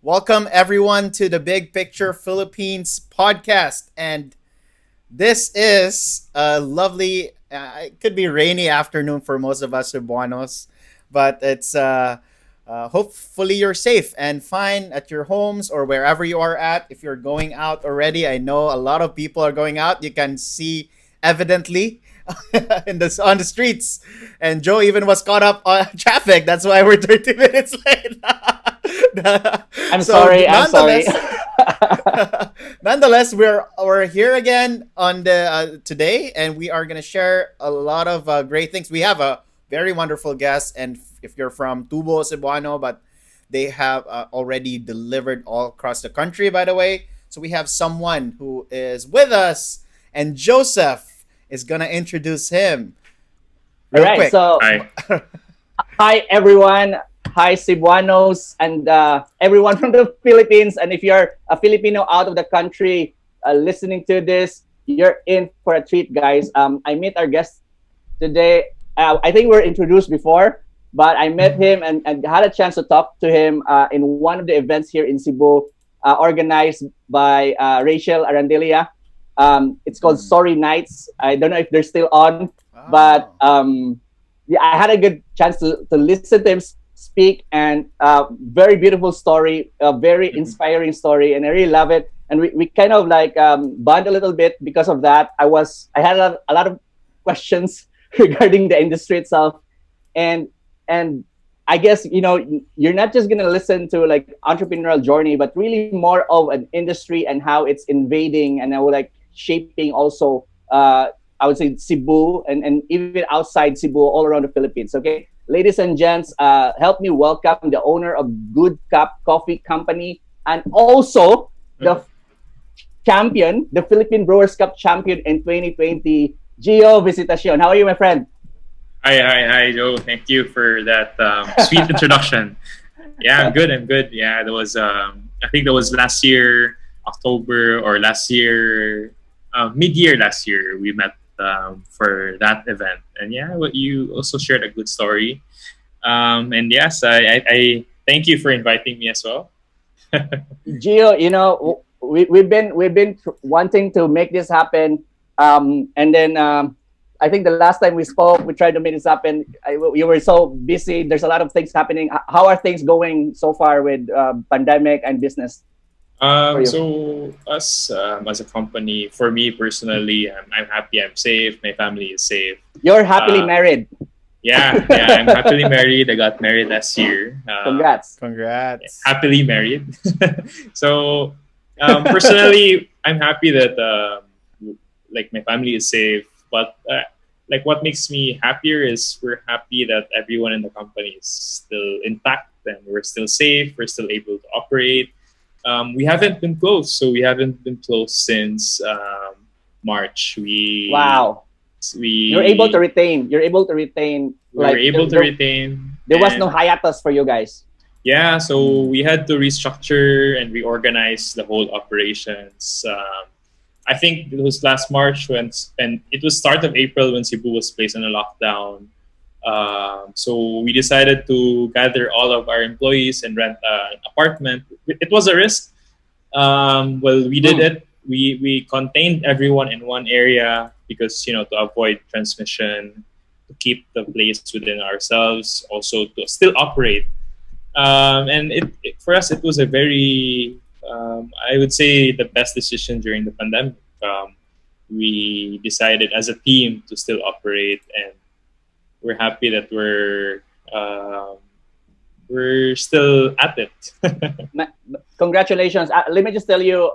Welcome everyone to the Big Picture Philippines podcast. And this is a lovely, it could be rainy afternoon for most of us Cebuanos, but it's hopefully you're safe and fine at your homes or wherever you are at. If you're going out already, I know a lot of people are going out. You can see evidently on the streets. And Joe even was caught up on traffic. That's why we're 30 minutes late. I'm so sorry. I'm sorry. nonetheless, nonetheless, we're here again on the today, and we are gonna share a lot of great things. We have a very wonderful guest, and if you're from Tubo, Cebuano, but they have already delivered all across the country, by the way. So we have someone who is with us, and Joseph is gonna introduce him All real right. quick. So, Hi. hi everyone. Hi Cebuanos and everyone from the Philippines. And if you're a Filipino out of the country listening to this, you're in for a treat, guys. I met our guest today. I think we were introduced before, but I met him and had a chance to talk to him in one of the events here in Cebu, organized by Rachel Arandelia. It's called Sorry Nights. I don't know if they're still on, but yeah, I had a good chance to listen to him speak, and very beautiful story, a very inspiring story, and I really love it. And we kind of like bond a little bit because of that. I had a lot of questions regarding the industry itself, and and I guess you're not just gonna listen to like entrepreneurial journey, but really more of an industry and how it's invading and how like shaping also. I would say Cebu and even outside Cebu, all around the Philippines. Okay, ladies and gents, help me welcome the owner of Good Cup Coffee Company and also the champion, the Philippine Brewers Cup champion in 2020, Gio Visitacion. How are you, my friend? Hi, Joe. Thank you for that sweet introduction. Yeah, I'm good. Yeah, that was, I think that was last year, October, or last year, mid-year last year, we met for that event. And yeah, what you also shared a good story. And yes, I thank you for inviting me as well. Gio, we've been wanting to make this happen, and then I think the last time we spoke, we tried to make this happen. You were so busy. There's a lot of things happening. How are things going so far with pandemic and business for you? So us as a company, for me personally, I'm happy. I'm safe. My family is safe. You're happily married. Yeah, I'm happily married. I got married last year. Congrats. Congrats. Happily married. So personally, I'm happy that like my family is safe. But like what makes me happier is we're happy that everyone in the company is still intact and we're still safe. We're still able to operate. We haven't been closed, so we haven't been closed since March. Wow. You're able to retain. We were able to retain. There was no hiatus for you guys. Yeah, so we had to restructure and reorganize the whole operations. I think it was last March and it was start of April when Cebu was placed on a lockdown. So we decided to gather all of our employees and rent an apartment. It was a risk. Well, we did it. We contained everyone in one area because to avoid transmission, to keep the place within ourselves, also to still operate. And for us, it was a very I would say the best decision during the pandemic. We decided as a team to still operate, and we're happy that we're still at it. Congratulations. Let me just tell you,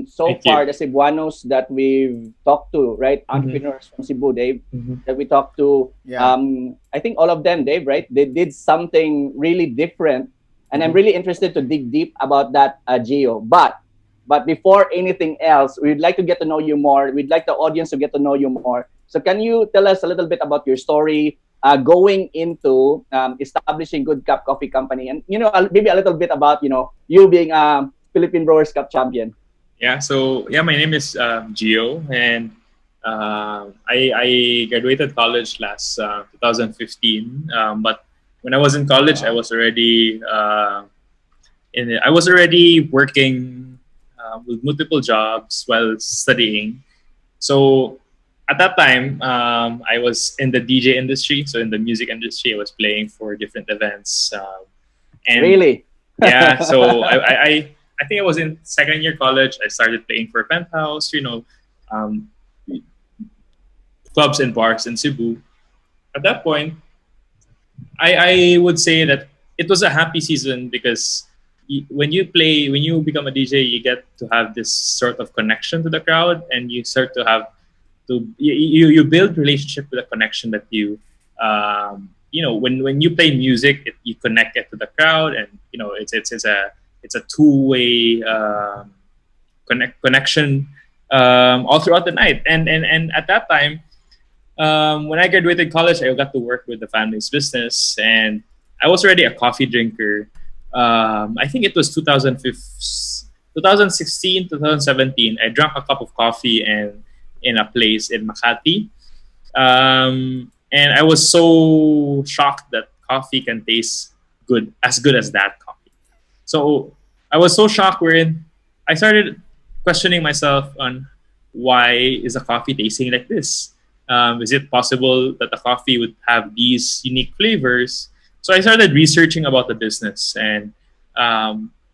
so Thank far, you. the Cebuanos that we've talked to, right? Entrepreneurs from Cebu, Dave, that we talked to, Yeah. I think all of them, Dave, right? They did something really different. And I'm really interested to dig deep about that, Gio. But before anything else, we'd like to get to know you more. We'd like the audience to get to know you more. So can you tell us a little bit about your story, going into establishing Good Cup Coffee Company, and maybe a little bit about you being a Philippine Brewers Cup champion. Yeah. So yeah, my name is Gio, and I graduated college last 2015. But when I was in college, I was already I was already working with multiple jobs while studying. So at that time, I was in the DJ industry. So in the music industry, I was playing for different events. And Really? yeah, so I think I was in second year college. I started playing for Penthouse, um, clubs and bars in Cebu. At that point, I would say that it was a happy season because when you become a DJ, you get to have this sort of connection to the crowd, and you start to have you build relationship with a connection that when you play music, you connect it to the crowd, and it's a two-way connection all throughout the night. And at that time, when I graduated college, I got to work with the family's business, and I was already a coffee drinker. I think it was 2016, 2017. I drank a cup of coffee and in a place in Makati, and I was so shocked that coffee can taste good as that coffee. So I was so shocked wherein I started questioning myself on why is a coffee tasting like this? Is it possible that the coffee would have these unique flavors? So I started researching about the business, and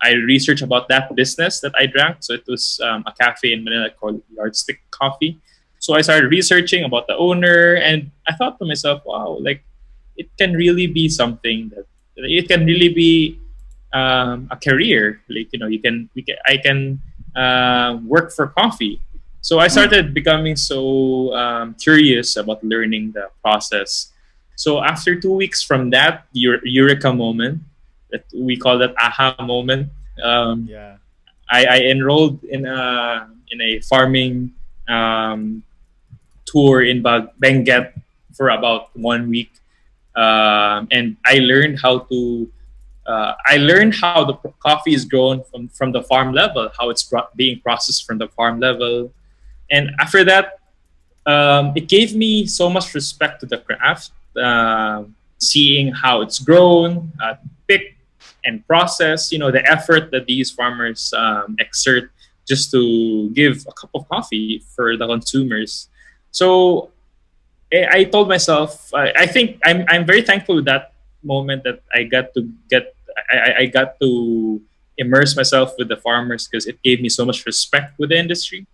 I researched about that business that I drank. So it was a cafe in Manila called Yardstick Coffee. So I started researching about the owner, and I thought to myself, wow, like it can really be something that it can really be a career. Like I can work for coffee. So I started becoming so curious about learning the process. So after 2 weeks from that eureka moment, that we call that aha moment, Yeah. I enrolled in a farming tour in Benguet for about 1 week, and I learned how the coffee is grown from the farm level, how it's being processed from the farm level, and after that, it gave me so much respect to the craft, seeing how it's grown, picked, and processed. The effort that these farmers exert just to give a cup of coffee for the consumers. So I told myself, I think I'm very thankful with that moment that I got to immerse myself with the farmers because it gave me so much respect with the industry.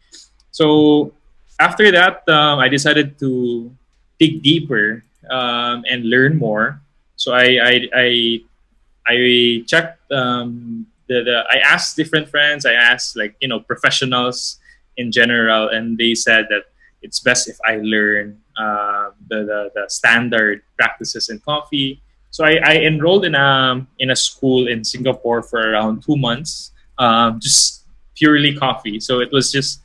So after that, I decided to dig deeper and learn more. So I checked I asked different friends. I asked professionals in general, and they said that it's best if I learn the standard practices in coffee. So I enrolled in a school in Singapore for around 2 months, just purely coffee. So it was just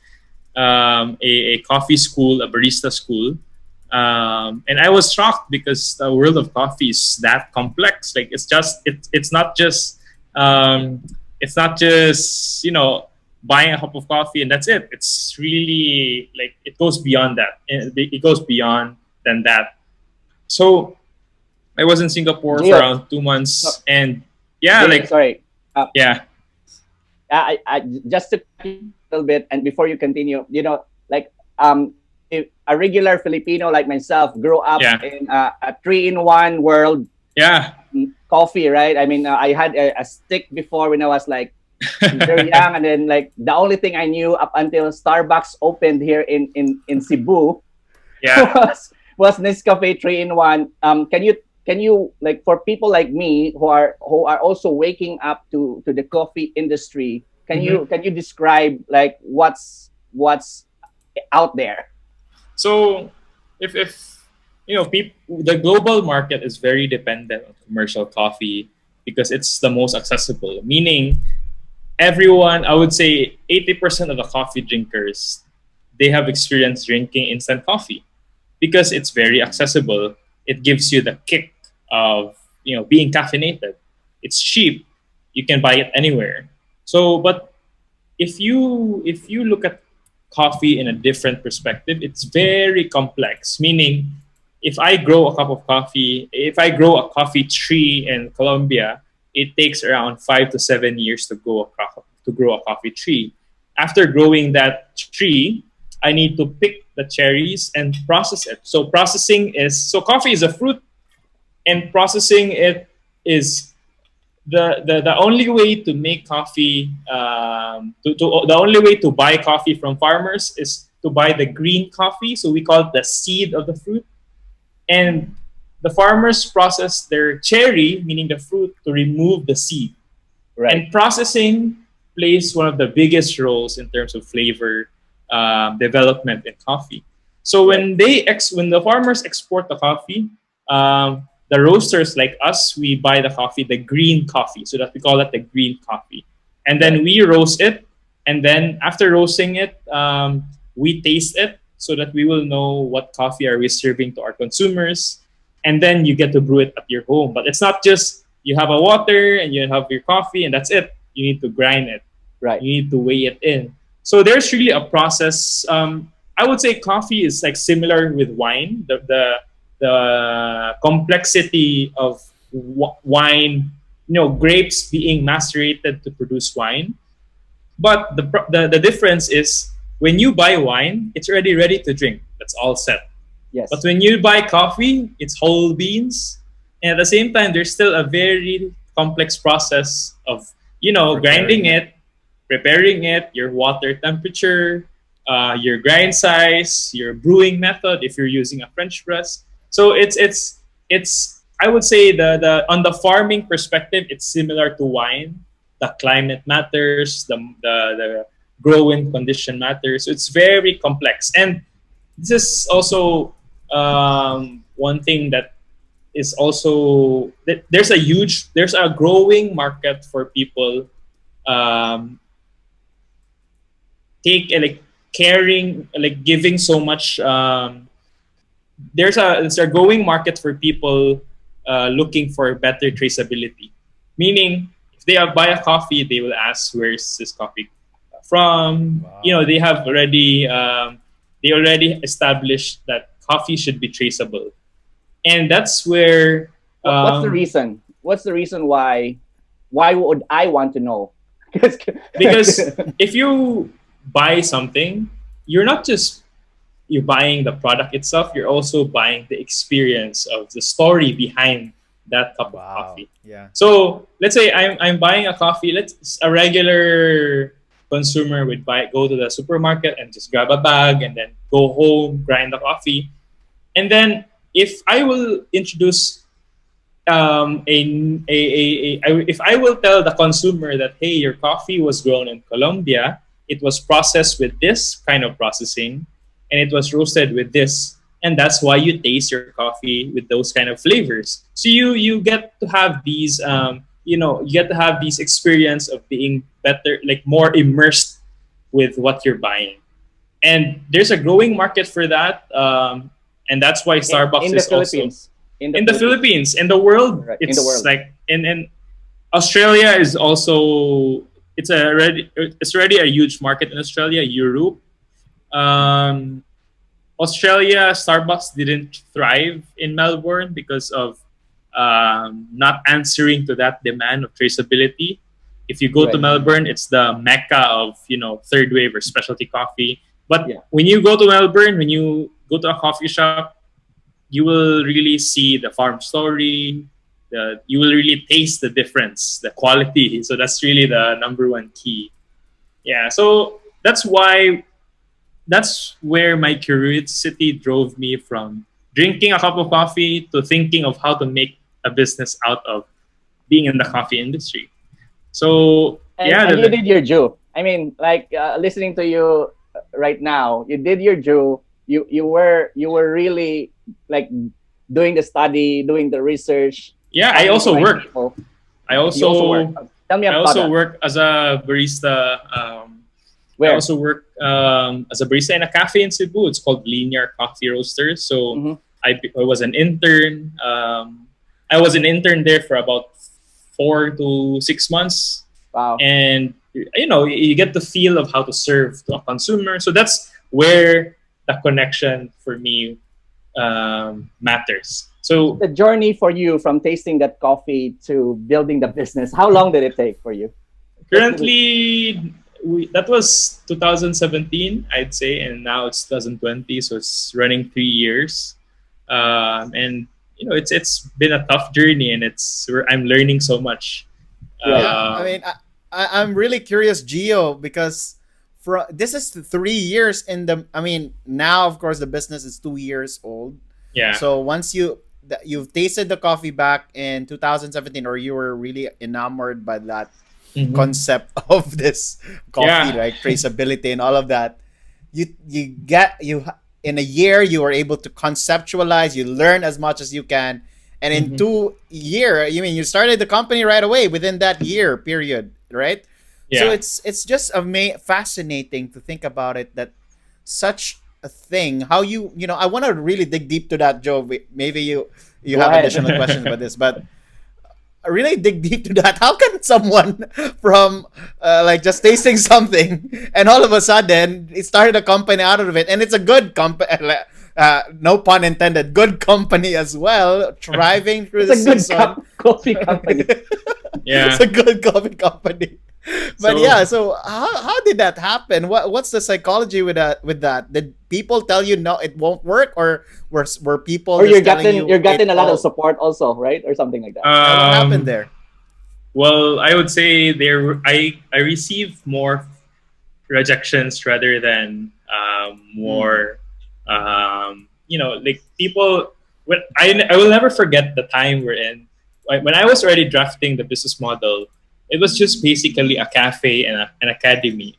a coffee school, a barista school. And I was shocked because the world of coffee is that complex. Like it's not just buying a cup of coffee and that's it. It's really like it goes beyond that. It goes beyond than that. So I was in Singapore for Gio, around 2 months, and yeah, Gio, sorry. Uh, yeah, I just to cut you a little bit, and before you continue, like if a regular Filipino like myself grew up yeah, in a three-in-one world, yeah, coffee, right? I mean, I had a stick before when I was like very young, and then like the only thing I knew up until Starbucks opened here in Cebu yeah. was Nescafe 3-in-1. Can you like for people like me who are also waking up to the coffee industry, can Mhm. you describe like what's out there? So if the global market is very dependent on commercial coffee because it's the most accessible. Meaning, everyone, I would say 80% of the coffee drinkers, they have experienced drinking instant coffee because it's very accessible. It gives you the kick of being caffeinated. It's cheap. You can buy it anywhere. So, but if you look at coffee in a different perspective, it's very complex. Meaning, if I grow a coffee tree in Colombia, it takes around 5 to 7 years to grow a coffee tree. After growing that tree, I need to pick the cherries and process it. So coffee is a fruit, and processing it is the only way to make coffee. The only way to buy coffee from farmers is to buy the green coffee. So we call it the seed of the fruit, and the farmers process their cherry, meaning the fruit, to remove the seed. Right. And processing plays one of the biggest roles in terms of flavor development in coffee. So when the farmers export the coffee, the roasters like us, we buy the coffee, the green coffee, so that we call it the green coffee. And then we roast it, and then after roasting it, we taste it so that we will know what coffee are we serving to our consumers, and then you get to brew it at your home. But it's not just you have a water and you have your coffee and that's it. You need to grind it. Right. You need to weigh it in. So there's really a process. I would say coffee is like similar with wine. The complexity of wine, grapes being macerated to produce wine. But the difference is when you buy wine, it's already ready to drink. That's all set. Yes. But when you buy coffee, it's whole beans. And at the same time, there's still a very complex process of, grinding it, preparing it, your water temperature, your grind size, your brewing method, if you're using a French press. So it's I would say the on the farming perspective, it's similar to wine. The climate matters, the growing condition matters. So it's very complex. And this is also one thing that is also that there's a growing market for people like caring, like giving so much. There's a growing market for people looking for better traceability, meaning if they buy a coffee, they will ask where's this coffee from. Wow. They already established that coffee should be traceable, and that's where What's the reason? What's the reason why? Why would I want to know? because if you buy something, you're buying the product itself. You're also buying the experience of the story behind that cup of coffee. Yeah. So let's say I'm buying a coffee. A regular consumer would go to the supermarket and just grab a bag and then go home, grind the coffee, and then if I will introduce if I will tell the consumer that, hey, your coffee was grown in Colombia, it was processed with this kind of processing, and it was roasted with this, and that's why you taste your coffee with those kind of flavors. So you get to have these you get to have these experience of being better, like more immersed with what you're buying. And there's a growing market for that, and that's why Starbucks in the is Philippines. also in the Philippines, in the world. Right. It's In the world. like in Australia is also it's already a huge market in Australia, Europe. Um, Australia, Starbucks didn't thrive in Melbourne because of not answering to that demand of traceability. If you go to Right. Melbourne, it's the mecca of third wave or specialty coffee. But Yeah. when you go to Melbourne, when you go to a coffee shop, you will really see the farm story. You will really taste the difference, the quality. So that's really the number one key. Yeah. So that's where my curiosity drove me from drinking a cup of coffee to thinking of how to make a business out of being in the coffee industry. So And you did your due. I mean, like listening to you right now, you did your due. You were really like doing the study, doing the research. yeah, I also finding work. people. I You also also work. Tell me I about also that. work as a barista. I Where? also work as a barista in a cafe in Cebu. It's called Linear Coffee Roasters. So Mhm. I was an intern. I was an intern there for about 4 to 6 months, Wow. and you get the feel of how to serve to a consumer. So that's where the connection for me matters. So The journey for you from tasting that coffee to building the business, how long did it take for you? currently, that was 2017, I'd say, and now it's 2020, so it's running 3 years. And it's been a tough journey, and I'm learning so much. Right. Yeah, I mean, Um, I'm really curious, Gio, because this is 3 years in the. I mean, now of course the business is 2 years old. yeah. So once you've tasted the coffee back in 2017, or you were really enamored by that Hmm. concept of this coffee, Yeah. like traceability and all of that, you get you in a year you are able to conceptualize, you learn as much as you can, and in Hmm. 2 year, you mean you started the company right away within that year period, right? So Yeah. it's just fascinating to think about it, that such a thing, how I want to really dig deep to that, Joe. Maybe you Go have ahead. additional questions about this, but really dig deep to that. How can someone from like just tasting something and all of a sudden it started a company out of it, and it's a good company, no pun intended, good company as well, thriving through It's the a good season. coffee company. It's Yeah. a good coffee company. But So yeah, so how did that happen? What's the psychology with that? Did people tell you no, it won't work, or were people Or just telling you're you it getting a lot of all? support also, right? Or something like that. Yeah, what happened um, there? well, I would say I received more rejections rather than Mm, more like people. When I will never forget the time we're in. When I was already drafting the business model, it was just basically a cafe and an academy.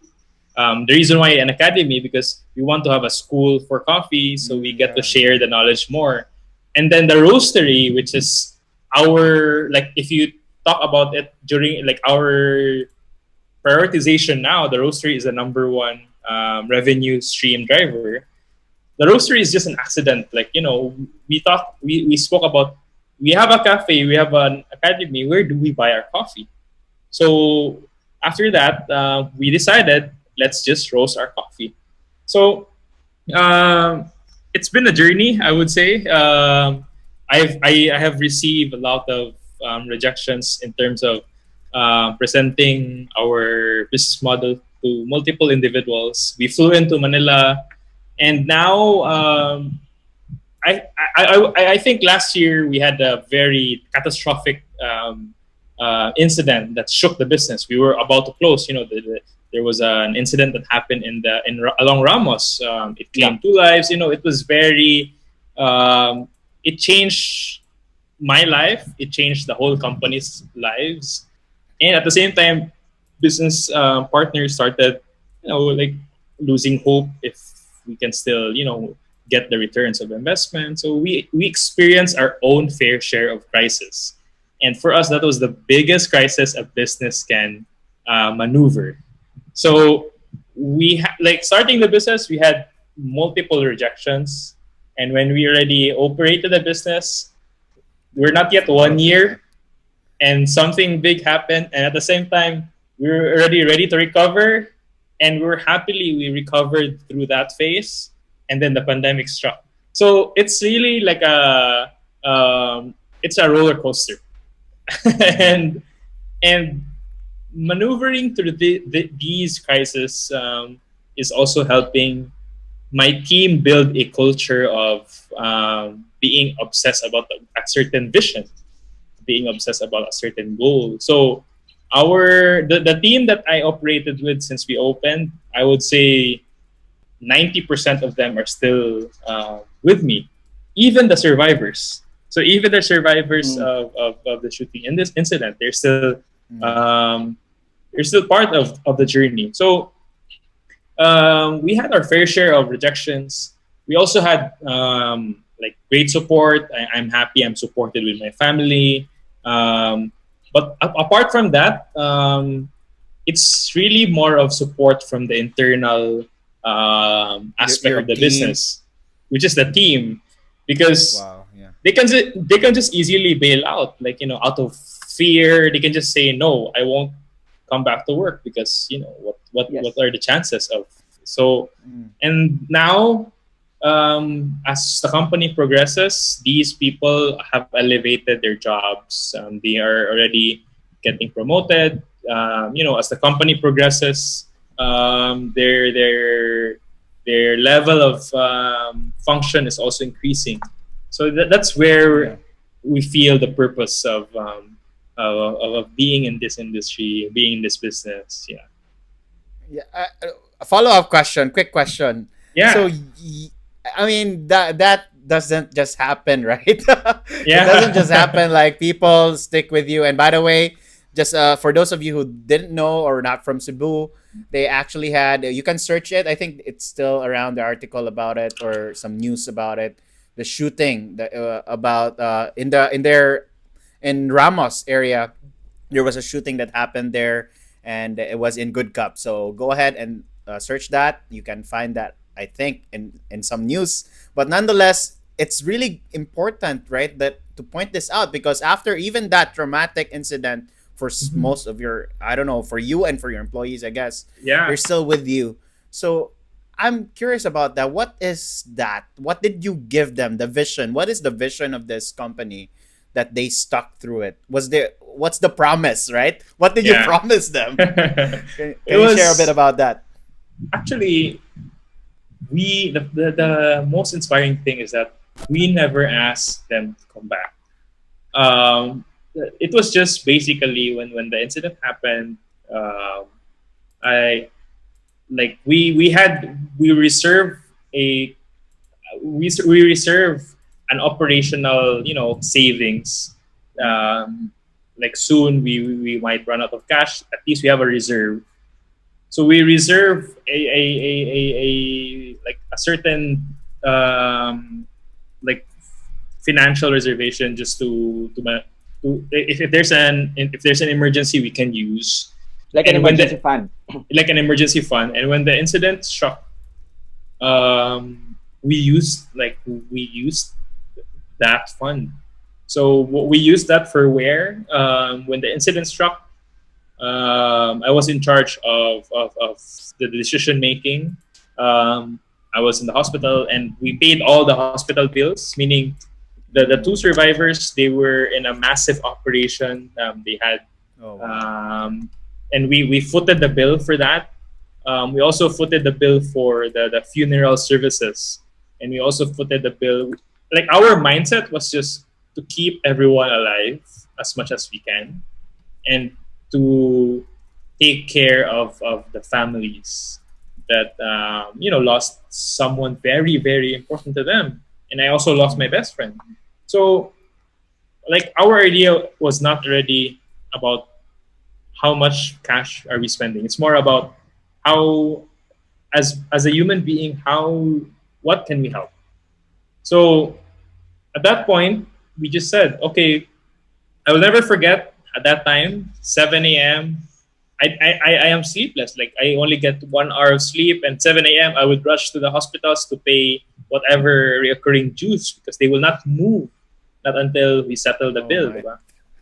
The reason why an academy, because we want to have a school for coffee, so we get to yeah, share yeah. the knowledge more. And then the roastery, which is our, like, if you talk about it during like our prioritization now, the roastery is the number one revenue stream driver. The roastery is just an accident. Like, we spoke about, we have a cafe, we have an academy. Where do we buy our coffee? So after that, we decided, let's just roast our coffee. So um, it's been a journey, I would say. I have received a lot of rejections in terms of presenting our business model to multiple individuals. We flew into Manila, and now I think last year we had a very catastrophic incident that shook the business. We were about to close. There was an incident that happened along Ramos. It Yeah. claimed 2 lives. It was very. It changed my life. It changed the whole company's lives, and at the same time, business partners started, like, losing hope if we can still, get the returns of investment. So we experienced our own fair share of crisis, and for us, that was the biggest crisis a business can maneuver. So like, starting the business, we had multiple rejections, and when we already operated the business, we're not It's yet a lot one of it, huh? year and something big happened, and at the same time we were already ready to recover, and we recovered through that phase, and then the pandemic struck. So it's really like it's a roller coaster. Mm, and and maneuvering through these crises is also helping my team build a culture of being obsessed about a certain vision, being obsessed about a certain goal. So the team that I operated with since we opened, I would say 90% of them are still with me, even the survivors. So even the survivors Mm. of the shooting in this incident, mm. um, they're still part of the journey. So we had our fair share of rejections. We also had like great support. I'm happy. I'm supported with my family. But apart from that, it's really more of support from the internal aspect Your of the team. business, which is the team, because Wow. Yeah. they can just easily bail out, like, out of fear. They can just say no, I won't come back to work, because what Yes. are the chances of. So, Mm, and now as the company progresses, these people have elevated their jobs. They are already getting promoted. As the company progresses, their level of function is also increasing. So that's Yeah. where we feel the purpose of being in this industry, being in this business. Yeah, Yeah. A follow up question, quick question. So, yeah, I mean that doesn't just happen, right? It doesn't just yeah, happen. Like people stick with you. And by the way, just for those of you who didn't know or not from Cebu, they actually had. You can search it. I think it's still around the article about it or some news about it. The shooting about in their in Ramos area, there was a shooting that happened there, and it was in Good Cup. So go ahead and search that. You can find that, I think, in some news. But nonetheless, it's really important, right, that to point this out, because after even that traumatic incident for Mhm. most of your, I don't know, for you and for your employees, I guess, they're Yeah. still with you. So I'm curious about that. What is that? What did you give them? The vision. What is the vision of this company that they stuck through it? Was there, what's the promise, right? What did you Yeah. promise them? It Can you share a bit was about that? actually the most inspiring thing is that we never asked them to come back. Um, it was just basically when the incident happened. I like we reserve a we reserve an operational savings. Like soon we might run out of cash. At least we have a reserve. So we reserve a like a certain like financial reservation just to if there's an emergency we can use. Like an And when emergency the fund. like an emergency fund, and when the incident struck, we used that fund. So what we used that for where when the incident struck, I was in charge of the decision making. I was in the hospital, and we paid all the hospital bills. Meaning, the two survivors, they were in a massive operation. They had, Oh wow. um, and we footed the bill for that. We also footed the bill for the funeral services, and we also footed the bill. Like our mindset was just to keep everyone alive as much as we can, and to take care of the families that lost someone very very important to them. And I also lost my best friend. So like our idea was not really about how much cash are we spending. It's more about how, as a human being, how what can we help. So at that point we just said, okay, I will never forget at that time, 7 a.m. I am sleepless. Like I only get 1 hour of sleep, and 7 a.m. I would rush to the hospitals to pay whatever reoccurring dues because they will not move, not until we settle the Oh bill. my. Diba?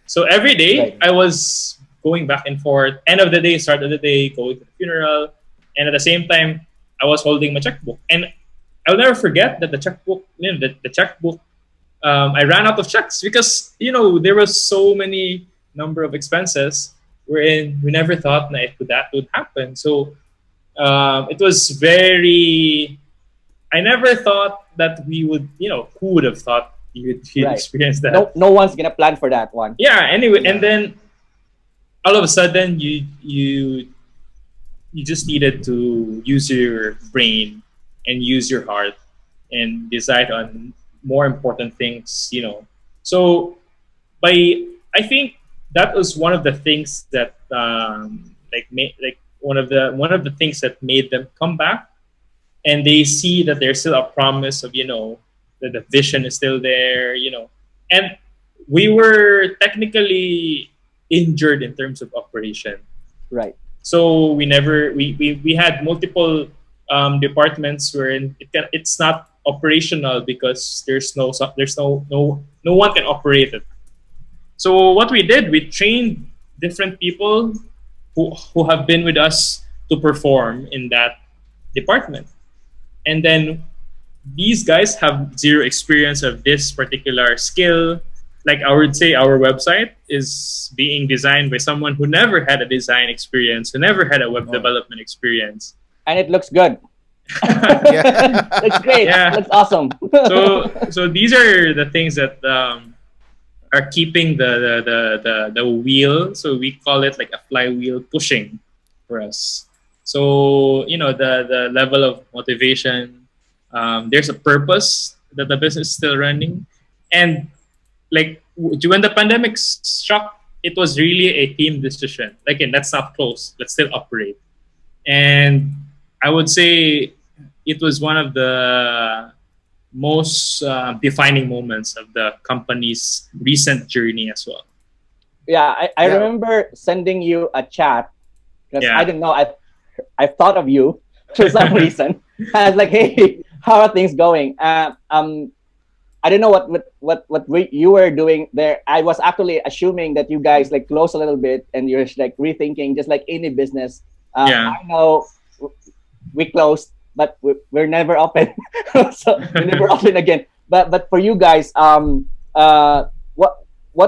So every day Right. I was going back and forth. End of the day, start of the day, going to the funeral, and at the same time I was holding my checkbook. And I'll never forget that the checkbook, the checkbook, I ran out of checks because there was so many number of expenses wherein we never thought that would happen. So it was very. I never thought that we would. Who would have thought you'd Right. experience that? No one's gonna plan for that one. Yeah. Anyway, and Yeah. then all of a sudden you just needed to use your brain and use your heart and decide on more important things. So by I think that was one of the things that like one of the things that made them come back, and they see that there's still a promise of that the vision is still there. And we were technically injured in terms of operation. Right. So we never we had multiple departments wherein it's not operational because there's no one can operate it. So what we did, we trained different people who have been with us to perform in that department. And then these guys have zero experience of this particular skill. Like I would say, our website is being designed by someone who never had a design experience, who never had a web Oh, development experience. And it looks good. yeah. Looks great. Yeah. Looks awesome. So these are the things that are keeping the wheel. So we call it like a flywheel pushing for us. So the level of motivation. There's a purpose that the business is still running, and like when the pandemic struck, it was really a team decision. Like, let's not close, let's still operate. And I would say it was one of the most defining moments of the company's recent journey as well. Yeah, I Yeah. remember sending you a chat because Yeah. I didn't know I thought of you for some reason. I was like, hey, how are things going? I don't know you were doing there. I was actually assuming that you guys like close a little bit and you're like rethinking, just like any business. Yeah. I know we closed, but we're never open, so we never open again. But for you guys, what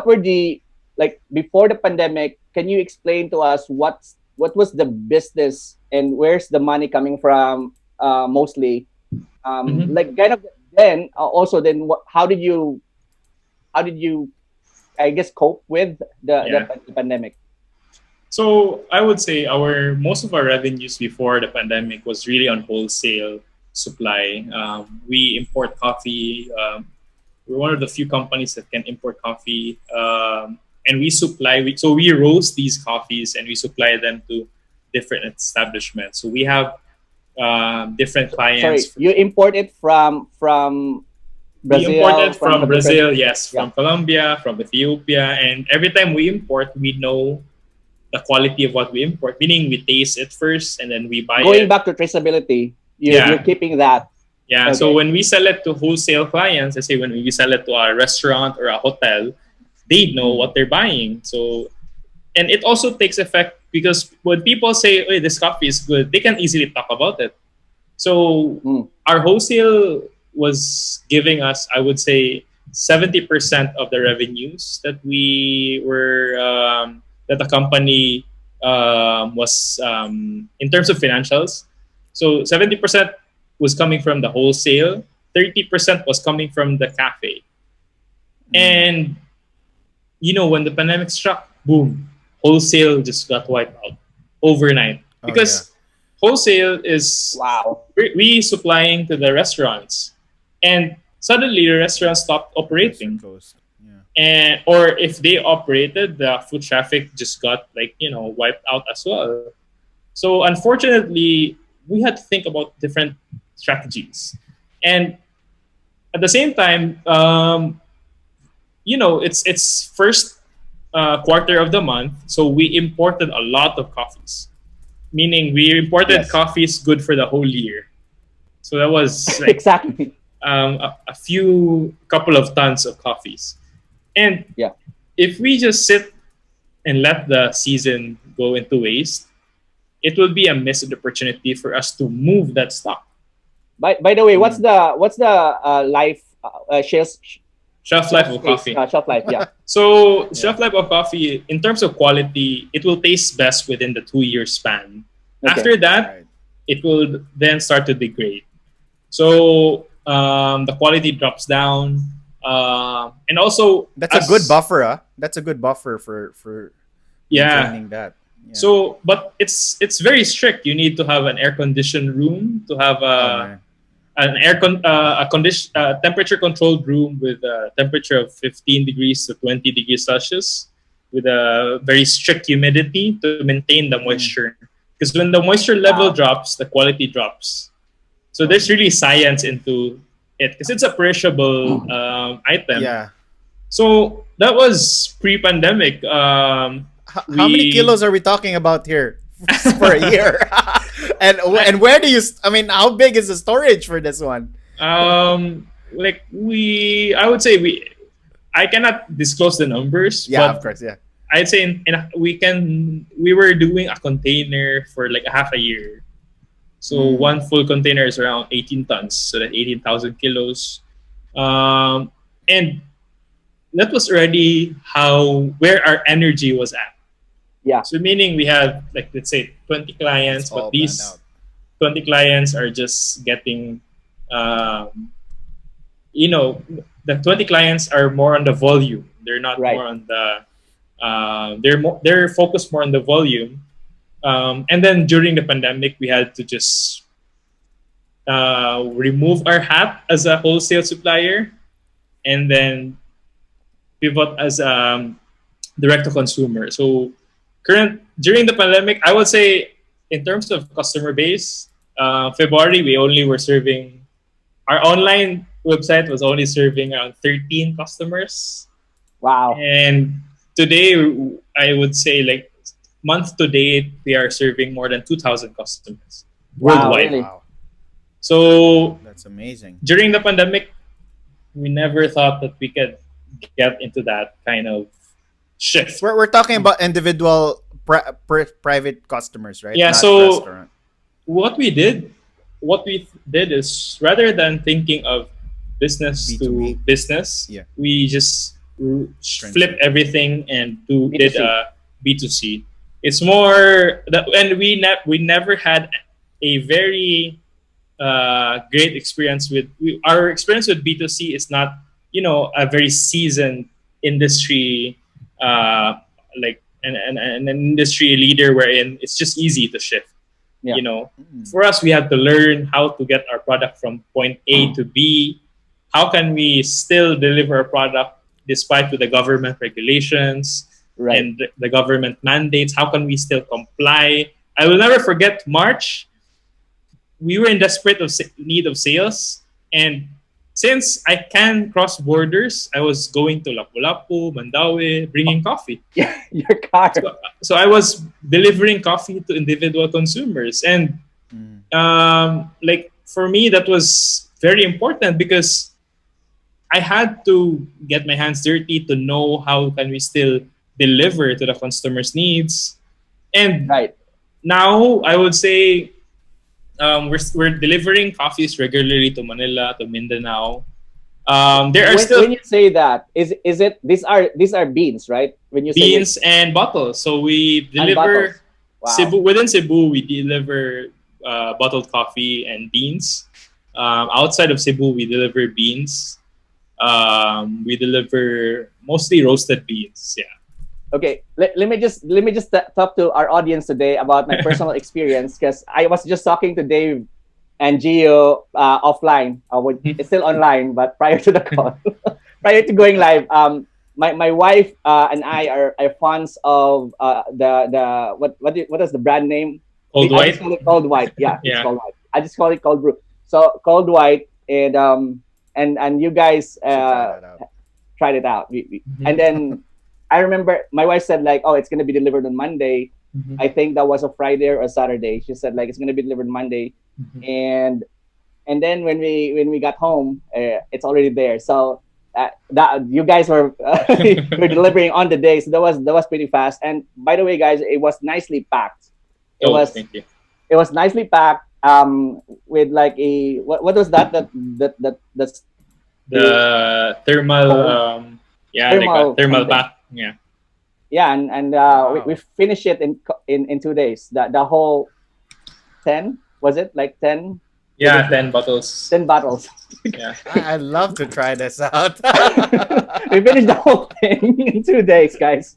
were the like before the pandemic? Can you explain to us what was the business and where's the money coming from? Mostly, Mhm. like kind of then also then how did you I guess cope with Yeah. the pandemic? So I would say our most of our revenues before the pandemic was really on wholesale supply. We import coffee. We're one of the few companies that can import coffee, and we supply. So we roast these coffees and we supply them to different establishments. So we have different Sorry, clients. you import it from We Brazil, imported from from the different, Brazil, yes, yeah, from Colombia, from Ethiopia, and every time we import, we know the quality of what we import. Meaning, we taste it first and then we buy going it. back to traceability, you're Yeah, keeping that. yeah. So Okay. when we sell it to wholesale clients, I say when we sell it to a restaurant or a hotel, they know Mm. what they're buying. So and it also takes effect because when people say, "Hey, this coffee is good," they can easily talk about it. So Mm. our wholesale was giving us, I would say, 70% of the revenues that we were that the company was in terms of financials. So 70% was coming from the wholesale, 30% was coming from the cafe, Mm. and when the pandemic struck, boom, wholesale just got wiped out overnight Oh yeah. because wholesale is Wow. we supplying to the restaurants, and suddenly the restaurants stopped Restaurant operating, closed. Yeah. and or if they operated, the foot traffic just got wiped out as well. So unfortunately, we had to think about different strategies, and at the same time, it's first quarter of the month, so we imported a lot of coffees. Meaning, we imported Yes. coffees good for the whole year. So that was like Exactly. a few couple of tons of coffees. And Yeah. if we just sit and let the season go into waste, it will be a missed opportunity for us to move that stock. By the way, Mm. what's the life Shelf life shelf of space coffee. shelf life? Yeah. So Yeah. shelf life of coffee, in terms of quality, it will taste best within the 2 year span. Okay. After that, Right. it will then start to degrade. So the quality drops down, and also That's a good as buffer, huh? That's a good buffer for yeah. maintaining that. Yeah. So, but it's very strict. You need to have an air conditioned room to have Oh man. a condition temperature controlled room with a temperature of 15 degrees to 20 degrees Celsius, with a very strict humidity to maintain the Mm. moisture. Because when the moisture level Wow. drops, the quality drops. So Oh there's yeah. really science into it because it's a perishable item. Yeah. So that was pre-pandemic. How many We kilos are we talking about here for a year? I, and where do you? I mean, how big is the storage for this one? like I would say I cannot disclose the numbers, Yeah, of but course. Yeah. I'd say we were doing a container for like a half a year. So one full container is around 18 tons, so that 18,000 kilos. And that was already where our energy was at. Yeah. So meaning we have, like, let's say 20 It's clients, but all planned these out. 20 clients are just getting, um, you know, the 20 clients are more on the volume. They're not Right. more on the, they're focused more on the volume. And then during the pandemic, we had to just remove our hat as a wholesale supplier and then pivot as direct to consumer. So during the pandemic, I would say in terms of customer base, February we only were serving our online website was only serving around 13 customers, Wow. and today I would say, like, month to date we are serving more than 2,000 customers Wow. worldwide. Really. Wow, So that's amazing. during the pandemic, we never thought that we could get into that kind of shift. We're talking about individual private customers, right? Yeah, Not so restaurant. what we did is, rather than thinking of business to B2B. business, Yeah. we just flip Translate. everything and did B2C. a B2C. It's more that, and we never had a very great experience with our experience with B2C is not, a very seasoned industry, like an industry leader wherein it's just easy to shift. Yeah. For us, we had to learn how to get our product from point A to B. How can we still deliver a product despite with the government regulations Right. and the government mandates? How can we still comply? I will never forget March. We were in desperate need of sales, and since I can cross borders, I was going to Lapu-Lapu, Mandaue, bringing coffee. Yeah. Your car. So I was delivering coffee to individual consumers, and like, for me that was very important because I had to get my hands dirty to know how can we still deliver to the customers' needs. And Right. now I would say, we're delivering coffees regularly to Manila, to Mindanao. There are When still you say that, is it these are beans, right? When you say beans and bottles. So we and bottles. deliver Wow. Within Cebu, we deliver bottled coffee and beans. Outside of Cebu, we deliver beans. We deliver mostly roasted beans. Yeah. Okay, let me just talk to our audience today about my personal experience, because I was just talking to Dave and Gio offline. It's still online, but prior to the call, prior to going live, my wife and I are fans of what is the brand name? Cold I just White. call it Cold White. Yeah, it's Yeah. Cold White. I just call it Cold Brew. So Cold White, and you guys Should try that out. tried it out. And then I remember my wife said, like, oh, it's gonna be delivered on Monday. I think that was a Friday or a Saturday. She said, like, it's gonna be delivered Monday, and then when we got home, it's already there. So that you guys were were delivering on the day, so that was pretty fast. And by the way, guys, it was nicely packed. It was Thank you. it was nicely packed. With like a what was that's The thermal, they Thermal got thermal something. pack. Yeah. yeah, and Wow. we finished it in 2 days. The whole 10, was it like 10 Yeah, 10 bottles. 10 bottles. Yeah. I'd love to try this out. We finished the whole thing in 2 days, guys.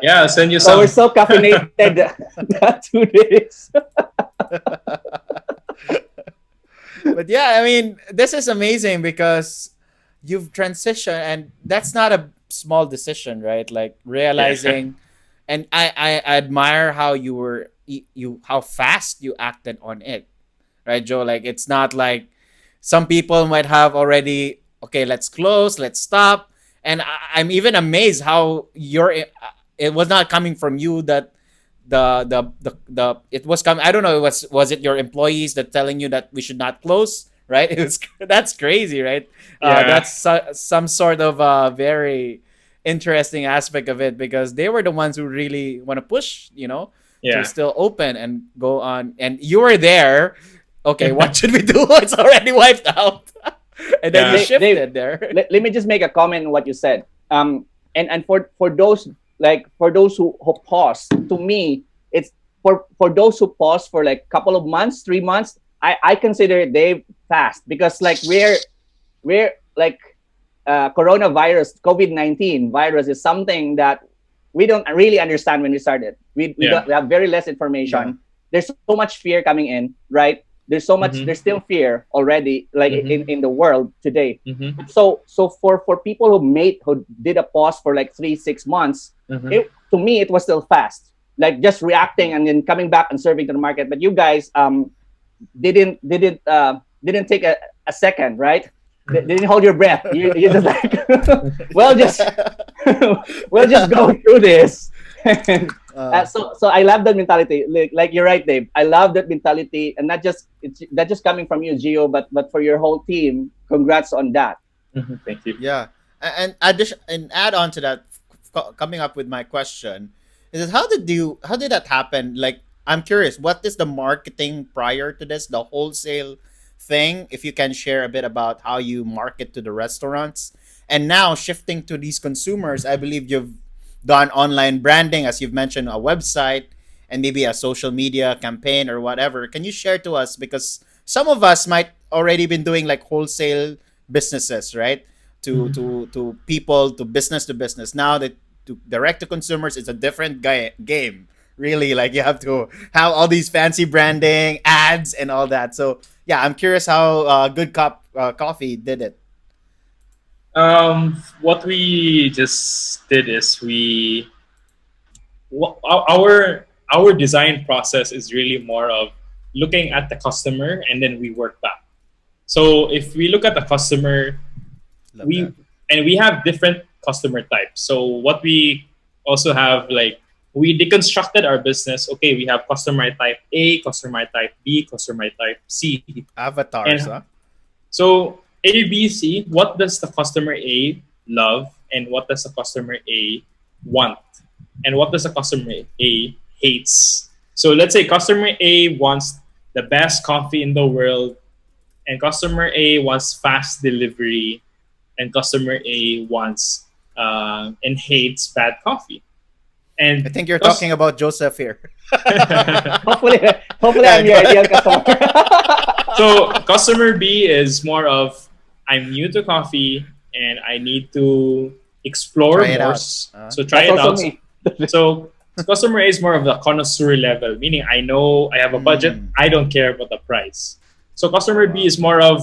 Yeah, I'll send you So some. we're so caffeinated that 2 days. But yeah, I mean, this is amazing because you've transitioned, and that's not a small decision, right? Like realizing, and I admire how how fast you acted on it, right, Joe? Like it's not like some people might have already, okay, let's close, let's stop, and I'm even amazed how it was not coming from you that the it was coming. I don't know. Was it your employees that telling you that we should not close? Right? It was that's crazy, right? Yeah. That's some sort of very interesting aspect of it because they were the ones who really want to push, to Yeah. still open and go on. And you were there okay, what should we do? It's already wiped out. And then you Yeah. shifted there. Let me just make a comment on what you said. And for those like for those who pause, to me, it's for those who pause for like couple of months, 3 months. I consider they fast because like we're like coronavirus, COVID-19 virus is something that we don't really understand when we started. We have very less information. Yeah. There's so much fear coming in, right? There's so much. Mhm. There's still fear already, like Mhm. in the world today. Mhm. So for people who did a pause for like 3-6 months, Mhm. to me it was still fast, like just reacting and then coming back and serving to the market. But you guys didn't take a second, right? Didn't hold your breath. You just like well just we'll just go through this. And, so I love that mentality. Like you're right, Dave. I love that mentality, and not just coming from you, Gio, but for your whole team. Congrats on that. Mhm. Thank you. Yeah, and add on to that, coming up with my question is how did that happen? Like, I'm curious, what is the marketing prior to this, the wholesale thing? If you can share a bit about how you market to the restaurants, and now shifting to these consumers, I believe you've done online branding, as you've mentioned, a website and maybe a social media campaign or whatever. Can you share to us, because some of us might already been doing like wholesale businesses, right? To people, to business. Now that to direct to consumers is a different game. Really, like you have to have all these fancy branding, ads, and all that. So yeah, I'm curious how Good Cup Coffee did it. What we just did is our design process is really more of looking at the customer and then we work back. So if we look at the customer, Love we that. and we have different customer types. So what we also have, like, we deconstructed our business. Okay, we have customer type A, customer type B, customer type C, Avatars, and huh? so A, B, C. What does the customer A love, and what does the customer A want, and what does the customer A hates? So let's say customer A wants the best coffee in the world, and customer A wants fast delivery, and customer A wants and hates bad coffee. I And think you're talking about Joseph here. Hopefully, hopefully Yeah, I'm go your ideal ahead. customer. so customer B is more of, I'm new to coffee and I need to explore Try it more. out. So try That's it also out. me. So customer A is more of the connoisseur level, meaning I know I have a budget. Mm. I don't care about the price. So customer B Wow. is more of,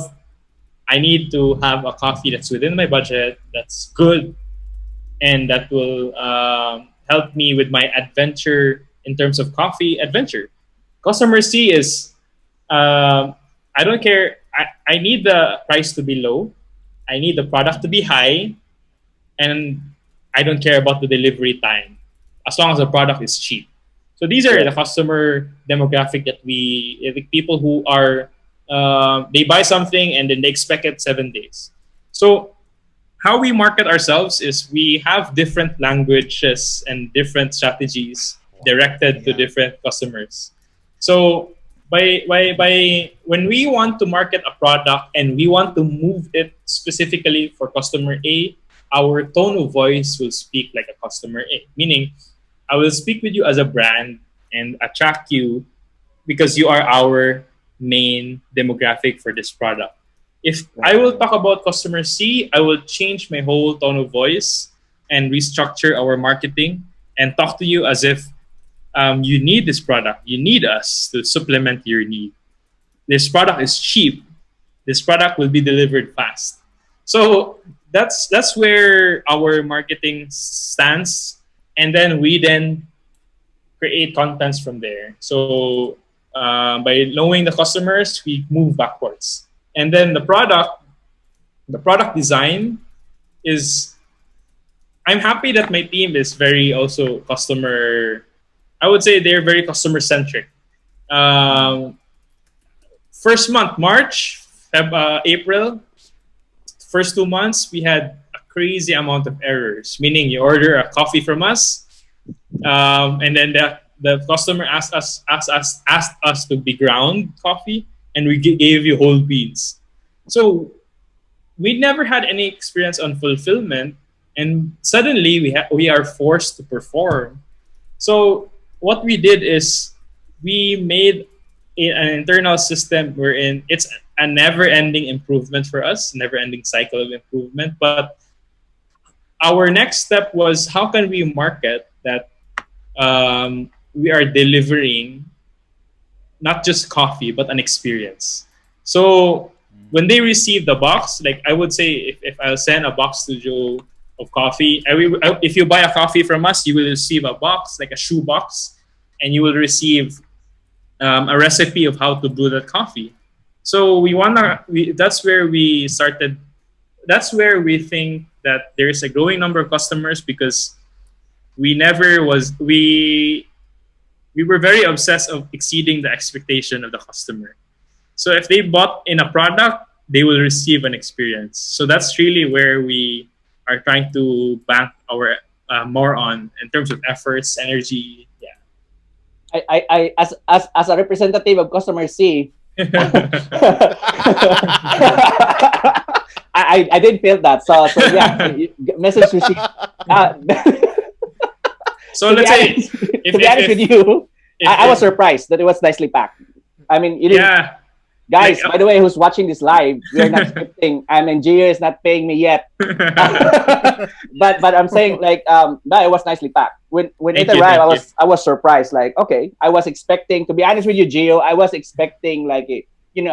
I need to have a coffee that's within my budget, that's good, and that will help me with my adventure in terms of coffee adventure. Customer C is, I don't care. I need the price to be low. I need the product to be high, and I don't care about the delivery time, as long as the product is cheap. So these are Yeah. the customer demographic that the people who are they buy something and then they expect it 7 days. So how we market ourselves is we have different languages and different strategies directed to Yeah. different customers. So by when we want to market a product and we want to move it specifically for customer A, our tone of voice will speak like a customer A. Meaning, I will speak with you as a brand and attract you because you are our main demographic for this product. If I will talk about customer C, I will change my whole tone of voice and restructure our marketing and talk to you as if you need this product. You need us to supplement your need. This product is cheap. This product will be delivered fast. So that's where our marketing stands, and then we then create contents from there. So by knowing the customers, we move backwards, and then the product design is. I'm happy that my team is very also customer. I would say they're very customer centric. Mm. Um, First month, March, April, first 2 months, we had a crazy amount of errors. Meaning, you order a coffee from us, and then the customer asked us to be ground coffee, and we gave you whole beans. So we never had any experience on fulfillment, and suddenly we are forced to perform. So what we did is we made an internal system wherein it's a never-ending improvement for us, never-ending cycle of improvement. But our next step was how can we market that we are delivering not just coffee but an experience. So when they receive the box, like I would say, if I'll send a box to Joe of coffee, if you buy a coffee from us, you will receive a box, like a shoe box, and you will receive a recipe of how to brew that coffee. So that's where we started. That's where we think that there is a growing number of customers because we never was we were very obsessed of exceeding the expectation of the customer. So if they bought in a product, they will receive an experience. So that's really where we are trying to bank our more on in terms of efforts, energy. As a representative of customer C, Yeah. I did feel that. So yeah, message received. Uh, So to be let's say honest, if to be honest with if, you, I was if surprised that it was nicely packed. I mean, you didn't, yeah, like guys. By the way, who's watching this live? We are not scripting. I mean, Gio is not paying me yet. But I'm saying like no, it was nicely packed. When it thank you, arrived, thank you. I was surprised. Like okay, I was expecting, to be honest with you, Gio, I was expecting like a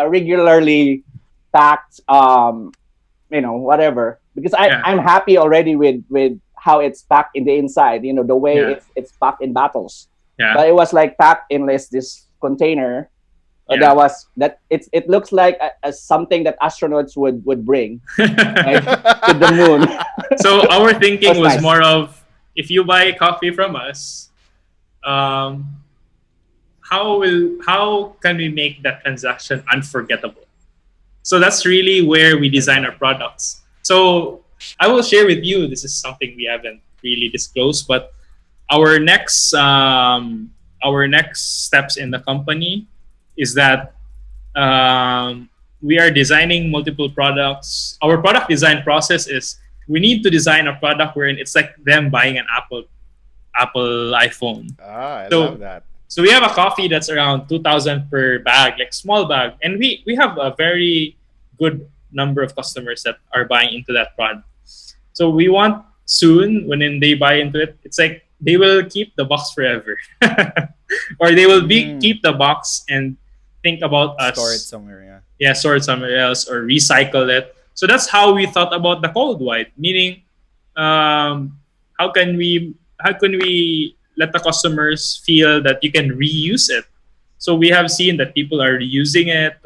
regularly packed whatever, because Yeah, I'm happy already with how it's packed in the inside. The way yeah, it's packed in bottles, yeah, but it was like packed in this container yeah. that it looks like something that astronauts would bring right to the moon. So our thinking That was was nice. more of if you buy coffee from us, um, how can we make that transaction unforgettable? So that's really where we I design love our products. So I will share with you. This is something we haven't really disclosed, but our next um, our next steps in the company is that um, we are designing multiple products. Our product design process is we need to design a product wherein it's like them buying an Apple iPhone. I love So that. so we have a coffee that's around 2,000 per bag, like small bag, and we have a very good number of customers that are buying into that product. So we want soon when they buy into it, it's like they will keep the box forever, or they will be Mm, keep the box and think about store it us. somewhere, yeah. Yeah, store it somewhere else or recycle it. So that's how we thought about the cold white, meaning um, how can we let the customers feel that you can reuse it. So we have seen that people are reusing it.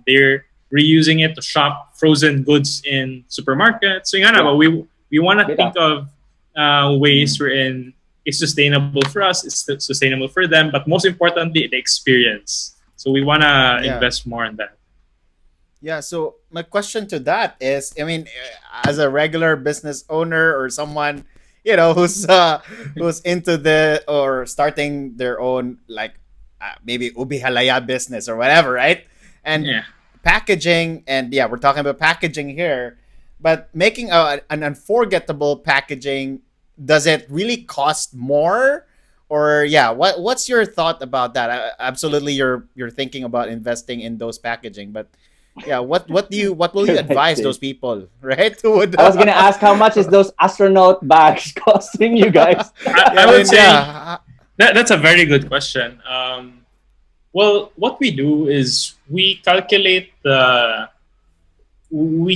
They're reusing it to shop frozen goods in supermarkets. So Yeah, we want to beta. think of ways Mm, wherein it's sustainable for us, it's sustainable for them, but most importantly, the experience. So we want to yeah. invest more in that. Yeah, so my question to that is, I mean, as a regular business owner or someone, who's into the or starting their own like maybe ubi halaya business or whatever, right? And Yeah. packaging, and yeah, we're talking about packaging here, but making an unforgettable packaging, does it really cost more? Or yeah, what's your thought about that? Absolutely, you're thinking about investing in those packaging, but yeah, what will you Right, advise those Steve. people, right? Who would I was gonna ask how much is those astronaut bags costing you guys? I yeah, I would mean, say yeah. that's a very good question. Well, what we do is we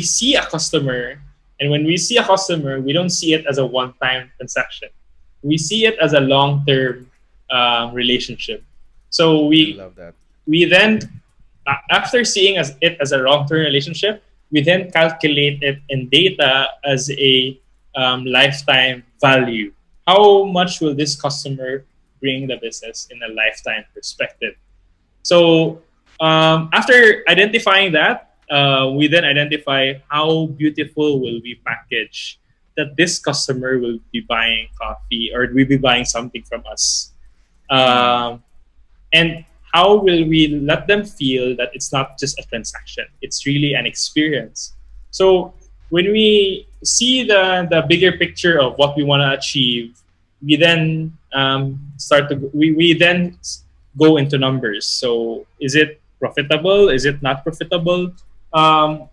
see a customer, and when we see a customer, we don't see it as a one-time transaction. We see it as a long-term relationship. So I we love that. we then after seeing it as a long-term relationship, we then calculate it in data as a lifetime value. How much will this customer bring the business in a lifetime perspective? So after identifying that, we then identify how beautiful will we package that this customer will be buying coffee or will be buying something from us. Mm, And how will we let them feel that it's not just a transaction, it's really an experience. So when we see the bigger picture of what we want to achieve, we then we then go into numbers. So is it profitable, is it not profitable?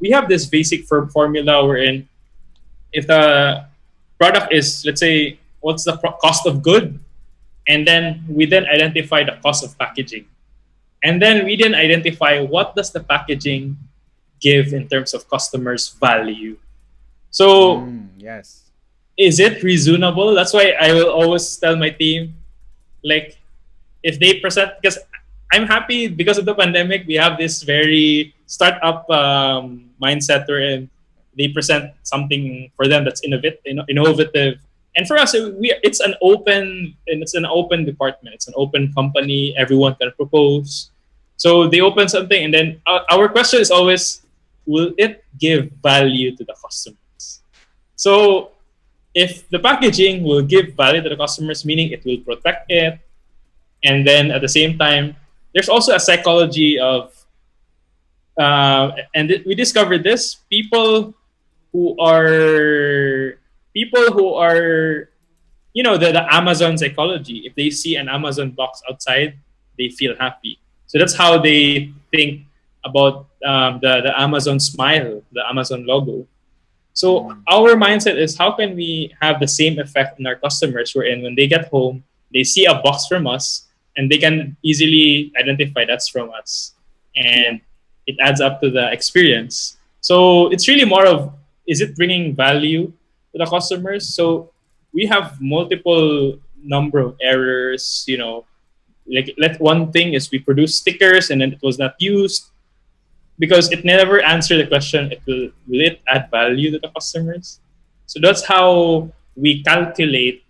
We have this basic formula wherein if the product is, let's say, what's the cost of good, and then we then identify the cost of packaging, and then we then identify what does the packaging give in terms of customers value. So Yes. is it reasonable? That's why I will always tell my team, like, if they present, because I'm happy because of the pandemic, we have this very startup mindset wherein they present something for them that's innovative. And for us, it's an open department. It's an open company. Everyone can propose. So they open something, and then our question is always, will it give value to the customers? So if the packaging will give value to the customers, meaning it will protect it, and then at the same time, there's also a psychology of, we discovered this, who are people who are, the Amazon psychology. If they see an Amazon box outside, they feel happy. So that's how they think about the Amazon smile, the Amazon logo. So our mindset is, how can we have the same effect in our customers, wherein when they get home, they see a box from us and they can easily identify that's from us, and it adds up to the experience. So it's really more of, is it bringing value to the customers? So we have multiple number of errors. Like, one thing is we produce stickers and then it was not used because it never answered the question, will it add value to the customers? So that's how we calculate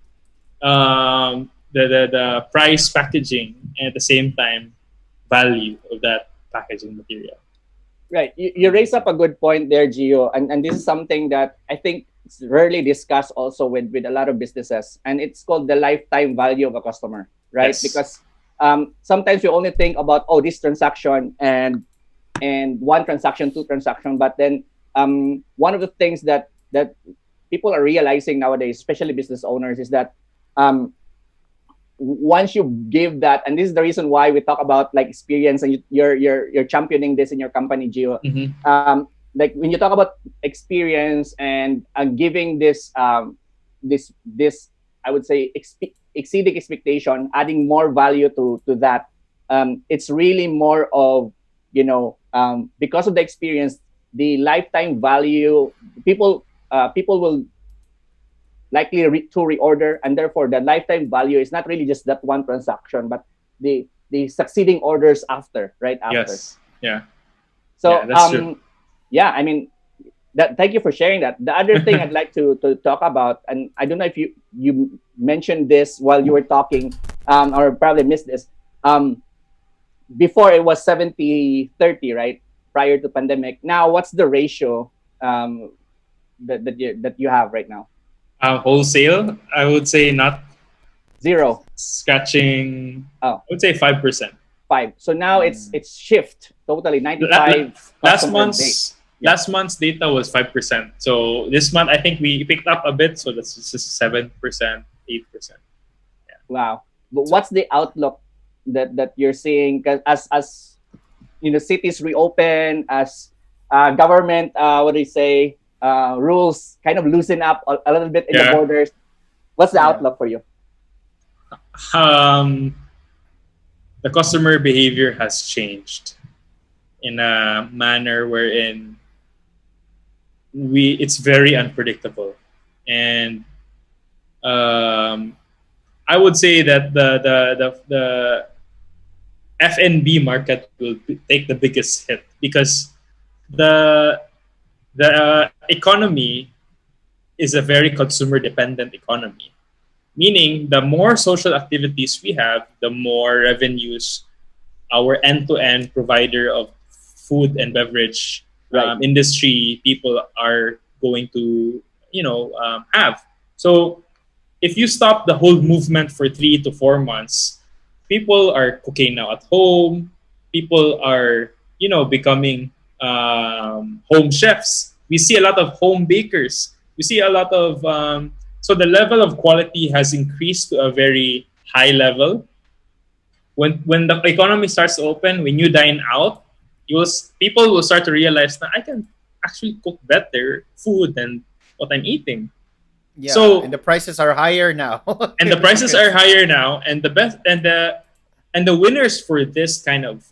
the price, packaging, and at the same time value of that packaging material. Right. You raise up a good point there, Gio. And this is something that I think it's rarely discussed also with a lot of businesses. And it's called the lifetime value of a customer, right? Yes. Because sometimes you only think about, oh, this transaction and one transaction, two transaction. But then one of the things that people are realizing nowadays, especially business owners, is that once you give that, and this is the reason why we talk about like experience, and you're championing this in your company, Gio. Like when you talk about experience and giving this this I would say exceeding expectation, adding more value to that, it's really more of, because of the experience, the lifetime value, people will likely to reorder, and therefore the lifetime value is not really just that one transaction, but the succeeding orders after, right after. Yes. Yeah. So Yeah, that's true. yeah, I mean, thank you for sharing that. The other thing I'd like to talk about, and I don't know if you mentioned this while you were talking, or probably missed this. Before it was 70-30, right? Prior to pandemic. Now, what's the ratio that you have right now? Wholesale, I would say not 0. scratching. Oh, I would say 5%. 5. So now it's shift totally 95 Last customer base. month's data was 5%. So this month I think we picked up a bit. So that's just 7%, 8%. Wow. But what's the outlook that you're seeing? Because as cities reopen, as government, what do you say, rules kind of loosen up a little bit in the borders. What's the outlook for you? The customer behavior has changed in a manner wherein it's very unpredictable, and I would say that the F&B market will take the biggest hit because the economy is a very consumer dependent economy, meaning the more social activities we have, the more revenues our end-to-end provider of food and beverage industry people are going to have. So if you stop the whole movement for 3 to 4 months, people are cooking now at home. People are, becoming home chefs. We see a lot of home bakers. We see a lot of so the level of quality has increased to a very high level. When the economy starts to open, when you dine out, people will start to realize that I can actually cook better food than what I'm eating. Yeah, and So the prices are higher now. and the If you prices can are see. higher now, and the winners for this kind of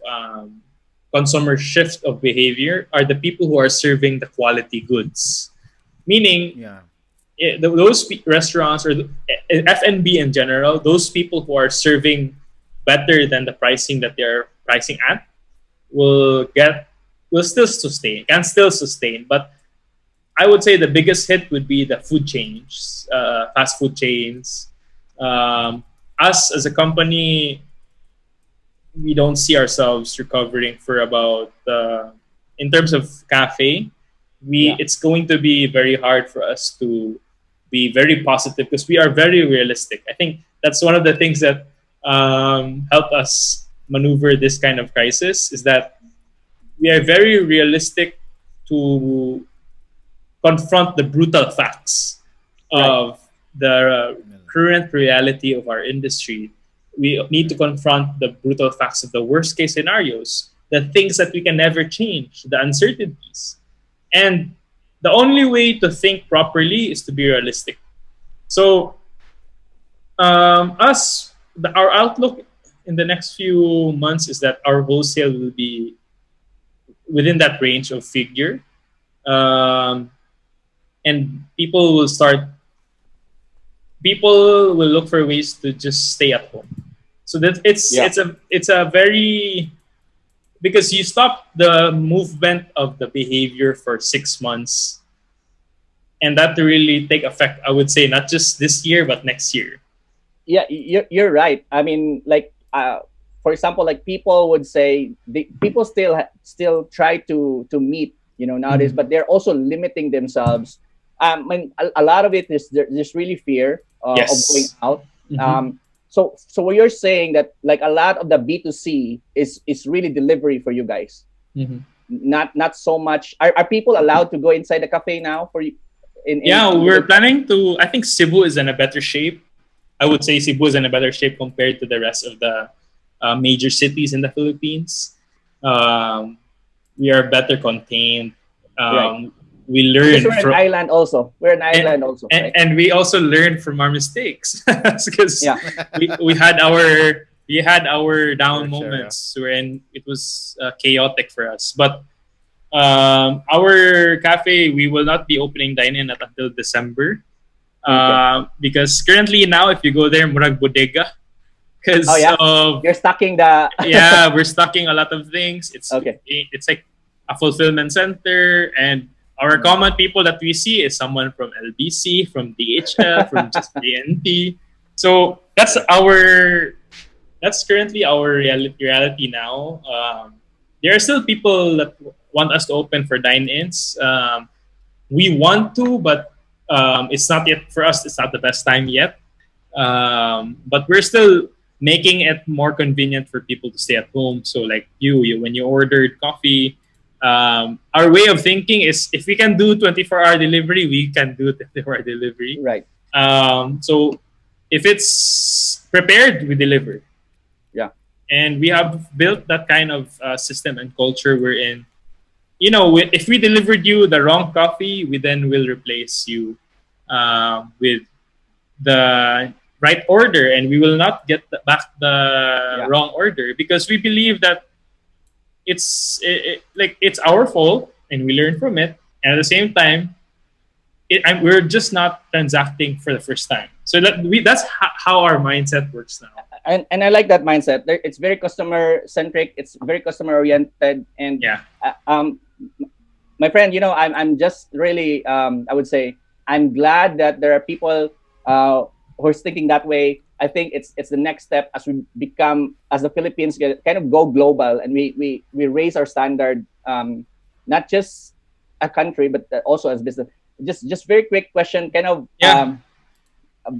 consumer shift of behavior are the people who are serving the quality goods. Meaning, Yeah. those restaurants or F&B in general, those people who are serving better than the pricing that they're pricing at will still sustain, can still sustain. But I would say the biggest hit would be the food chains, fast food chains. Um, us as a company, we don't see ourselves recovering for about in terms of cafe. Yeah. It's going to be very hard for us to be very positive because we are very realistic. I think that's one of the things that help us maneuver this kind of crisis is that we are very realistic to confront the brutal facts Right. of the current reality of our industry. We need to confront the brutal facts of the worst case scenarios, the things that we can never change, the uncertainties. And the only way to think properly is to be realistic. So, our outlook in the next few months is that our wholesale will be within that range of figure. Um, and people will look for ways to just stay at home. So that Yeah. it's a very because you stop the movement of the behavior for 6 months, and that to really take effect. I would say not just this year but next year. Yeah, you're right. I mean, like, for example, like people would say, people still try to meet, nowadays, Mm-hmm. but they're also limiting themselves. I mean, a lot of it is there's really fear of going Yes. out. Mm-hmm. So what you're saying, that like a lot of the B2C is really delivery for you guys, Mm-hmm. not so much. Are people allowed to go inside the cafe now for you Yeah, in we're Philippines? planning to. I think Cebu is in a better shape. I would say Cebu is in a better shape compared to the rest of the major cities in the Philippines. Um, we are better contained. Right. Um, we Because learn we're an from island also. We're an island also, right? and we also learn from our mistakes because Yeah. we had our down Sure, sure. Yeah. moments when it was chaotic for us. But our cafe, we will not be opening dine-in at until December. Okay. Because currently now, if you go there, murag bodega, Oh because yeah. of You're stocking the. yeah, we're stocking a lot of things. Okay. It's like a fulfillment center, and our Mm. common people that we see is someone from LBC, from DHL, from just DNT. So that's currently our reality now. There are still people that want us to open for dine-ins. We want to, but it's not yet for us. It's not the best time yet. But we're still making it more convenient for people to stay at home. So, like when you ordered coffee, our way of thinking is if we can do 24-hour delivery, we can do 24-hour delivery. Right. So, if it's prepared, we deliver. Yeah. And we have built that kind of system and culture wherein, if we delivered you the wrong coffee, we then will replace you with the right order, and we will not get back the Yeah. wrong order because we believe that like it's our fault and we learn from it, and at the same time we're just not transacting for the first time. So that's how our mindset works now. And I like that mindset. It's very customer centric. It's very customer oriented. And Yeah. my friend, I'm just really, I would say, I'm glad that there are people who are thinking that way. I think it's the next step as we become, as the Philippines kind of go global, and we raise our standard, not just a country but also as business. Just very quick question, kind of Yeah.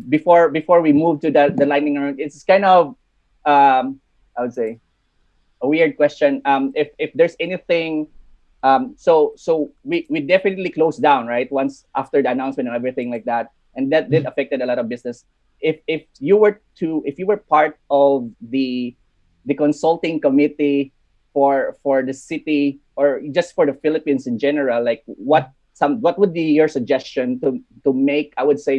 before we move to the lightning round. It's kind of I would say a weird question. If there's anything, we definitely closed down, right? Once after the announcement and everything like that, and that did affected a lot of business. If you were part of the consulting committee for the city or just for the Philippines in general, like what would be your suggestion to make, I would say,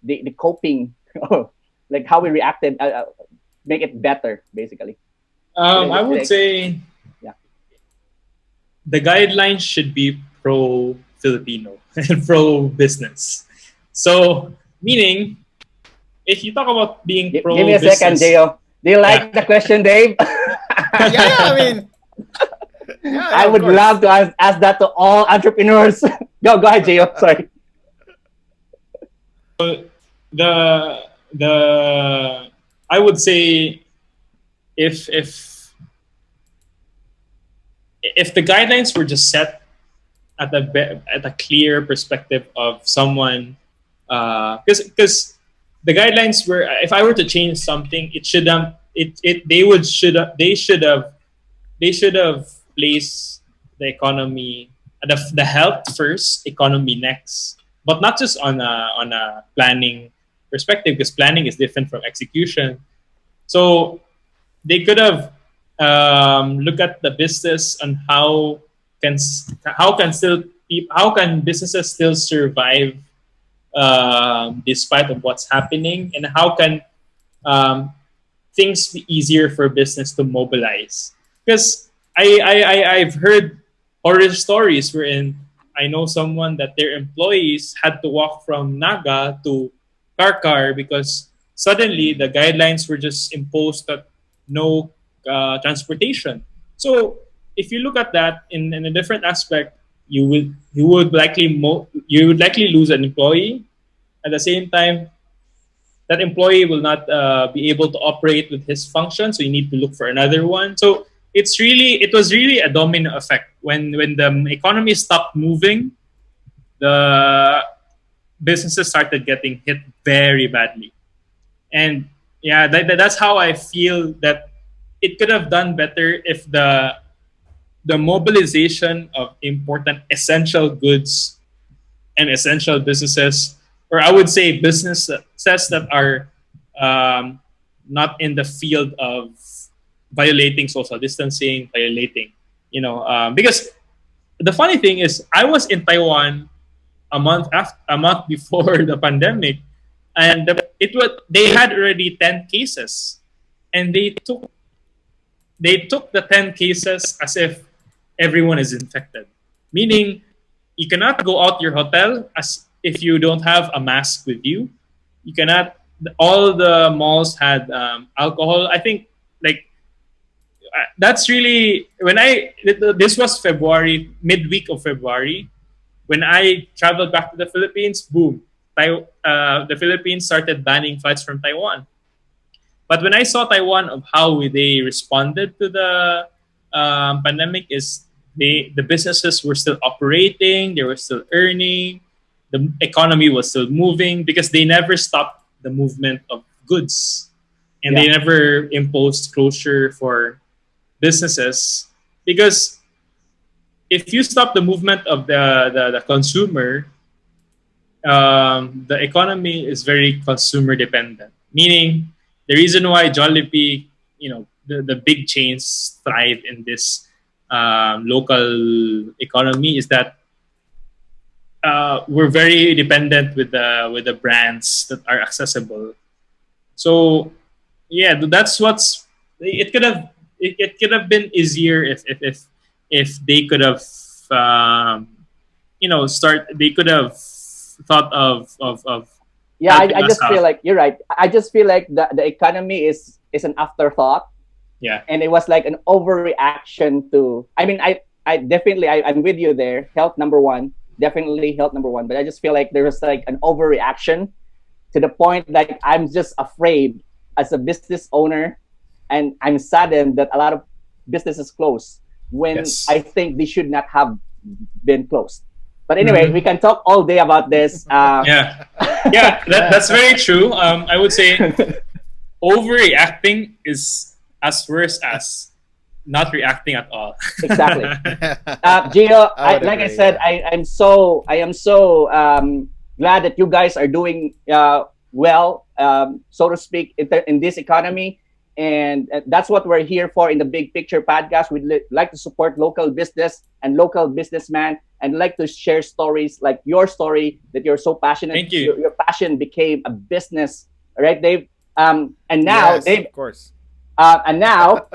the coping like how we reacted, make it better basically. I would say Yeah. the guidelines should be pro Filipino and pro business. So, meaning, if you talk about being Give me pro a second, business, Gio. Do you like yeah. the question, Dave? Yeah, I mean, yeah, I of would course. love to ask that to all entrepreneurs. Go ahead, Gio. Sorry. The I would say if if if the guidelines were just set at a clear perspective of someone, because the guidelines were, if I were to change something, it should it they should have placed the economy, the health first, economy next, but not just on a planning perspective, because planning is different from execution. So they could have look at the business and can how can businesses still survive despite of what's happening, and how can um, things be easier for business to mobilize. Because I've heard horror stories wherein I know someone that their employees had to walk from Naga to Karkar because suddenly the guidelines were just imposed that no transportation. So if you look at that in a different aspect, you would likely lose an employee. At the same time, that employee will not be able to operate with his function, so you need to look for another one. So it was really a domino effect. When the economy stopped moving, the businesses started getting hit very badly. And yeah, that's how I feel that it could have done better if the mobilization of important essential goods and essential businesses, or I would say businesses that are um, not in the field of violating social distancing, violating, because the funny thing is, I was in Taiwan a month before the pandemic, and they had already 10 cases, and they took the 10 cases as if everyone is infected, meaning you cannot go out your hotel as if you don't have a mask with you. You cannot. All the malls had alcohol. I think like that's really when I. This was February, midweek of February, when I traveled back to the Philippines. Boom, the Philippines started banning flights from Taiwan. But when I saw Taiwan of how they responded to the pandemic, is the businesses were still operating, they were still earning, the economy was still moving because they never stopped the movement of goods, and Yeah. they never imposed closure for businesses. Because if you stop the movement of the consumer, the economy is very consumer dependent. Meaning, the reason why Jollibee, the big chains thrive in this local economy is that we're very dependent with the brands that are accessible. So yeah, that's what's it could have been easier if they could have they could have thought of Yeah, I helping us just feel out. like you're right. I just feel like the economy is an afterthought, Yeah. and it was like an overreaction to. I mean, I definitely I'm with you there. Health number one, definitely health number one. But I just feel like there was like an overreaction to the point like I'm just afraid as a business owner, and I'm saddened that a lot of businesses close when Yes. I think they should not have been closed. But anyway, we Mhm. can talk all day about this. Yeah. Yeah, that's very true. I would say overreacting is as worse as not reacting at all. Exactly. I Gio, would like I agree. said, Yeah. I am so glad that you guys are doing well, so to speak, in this economy, and that's what we're here for in the Big Picture podcast. We'd like to support local business and local businessmen, and like to share stories like your story that you're so passionate. Thank you. Your passion became a business, right, Dave? And now, Yes, Dave, of course. and now,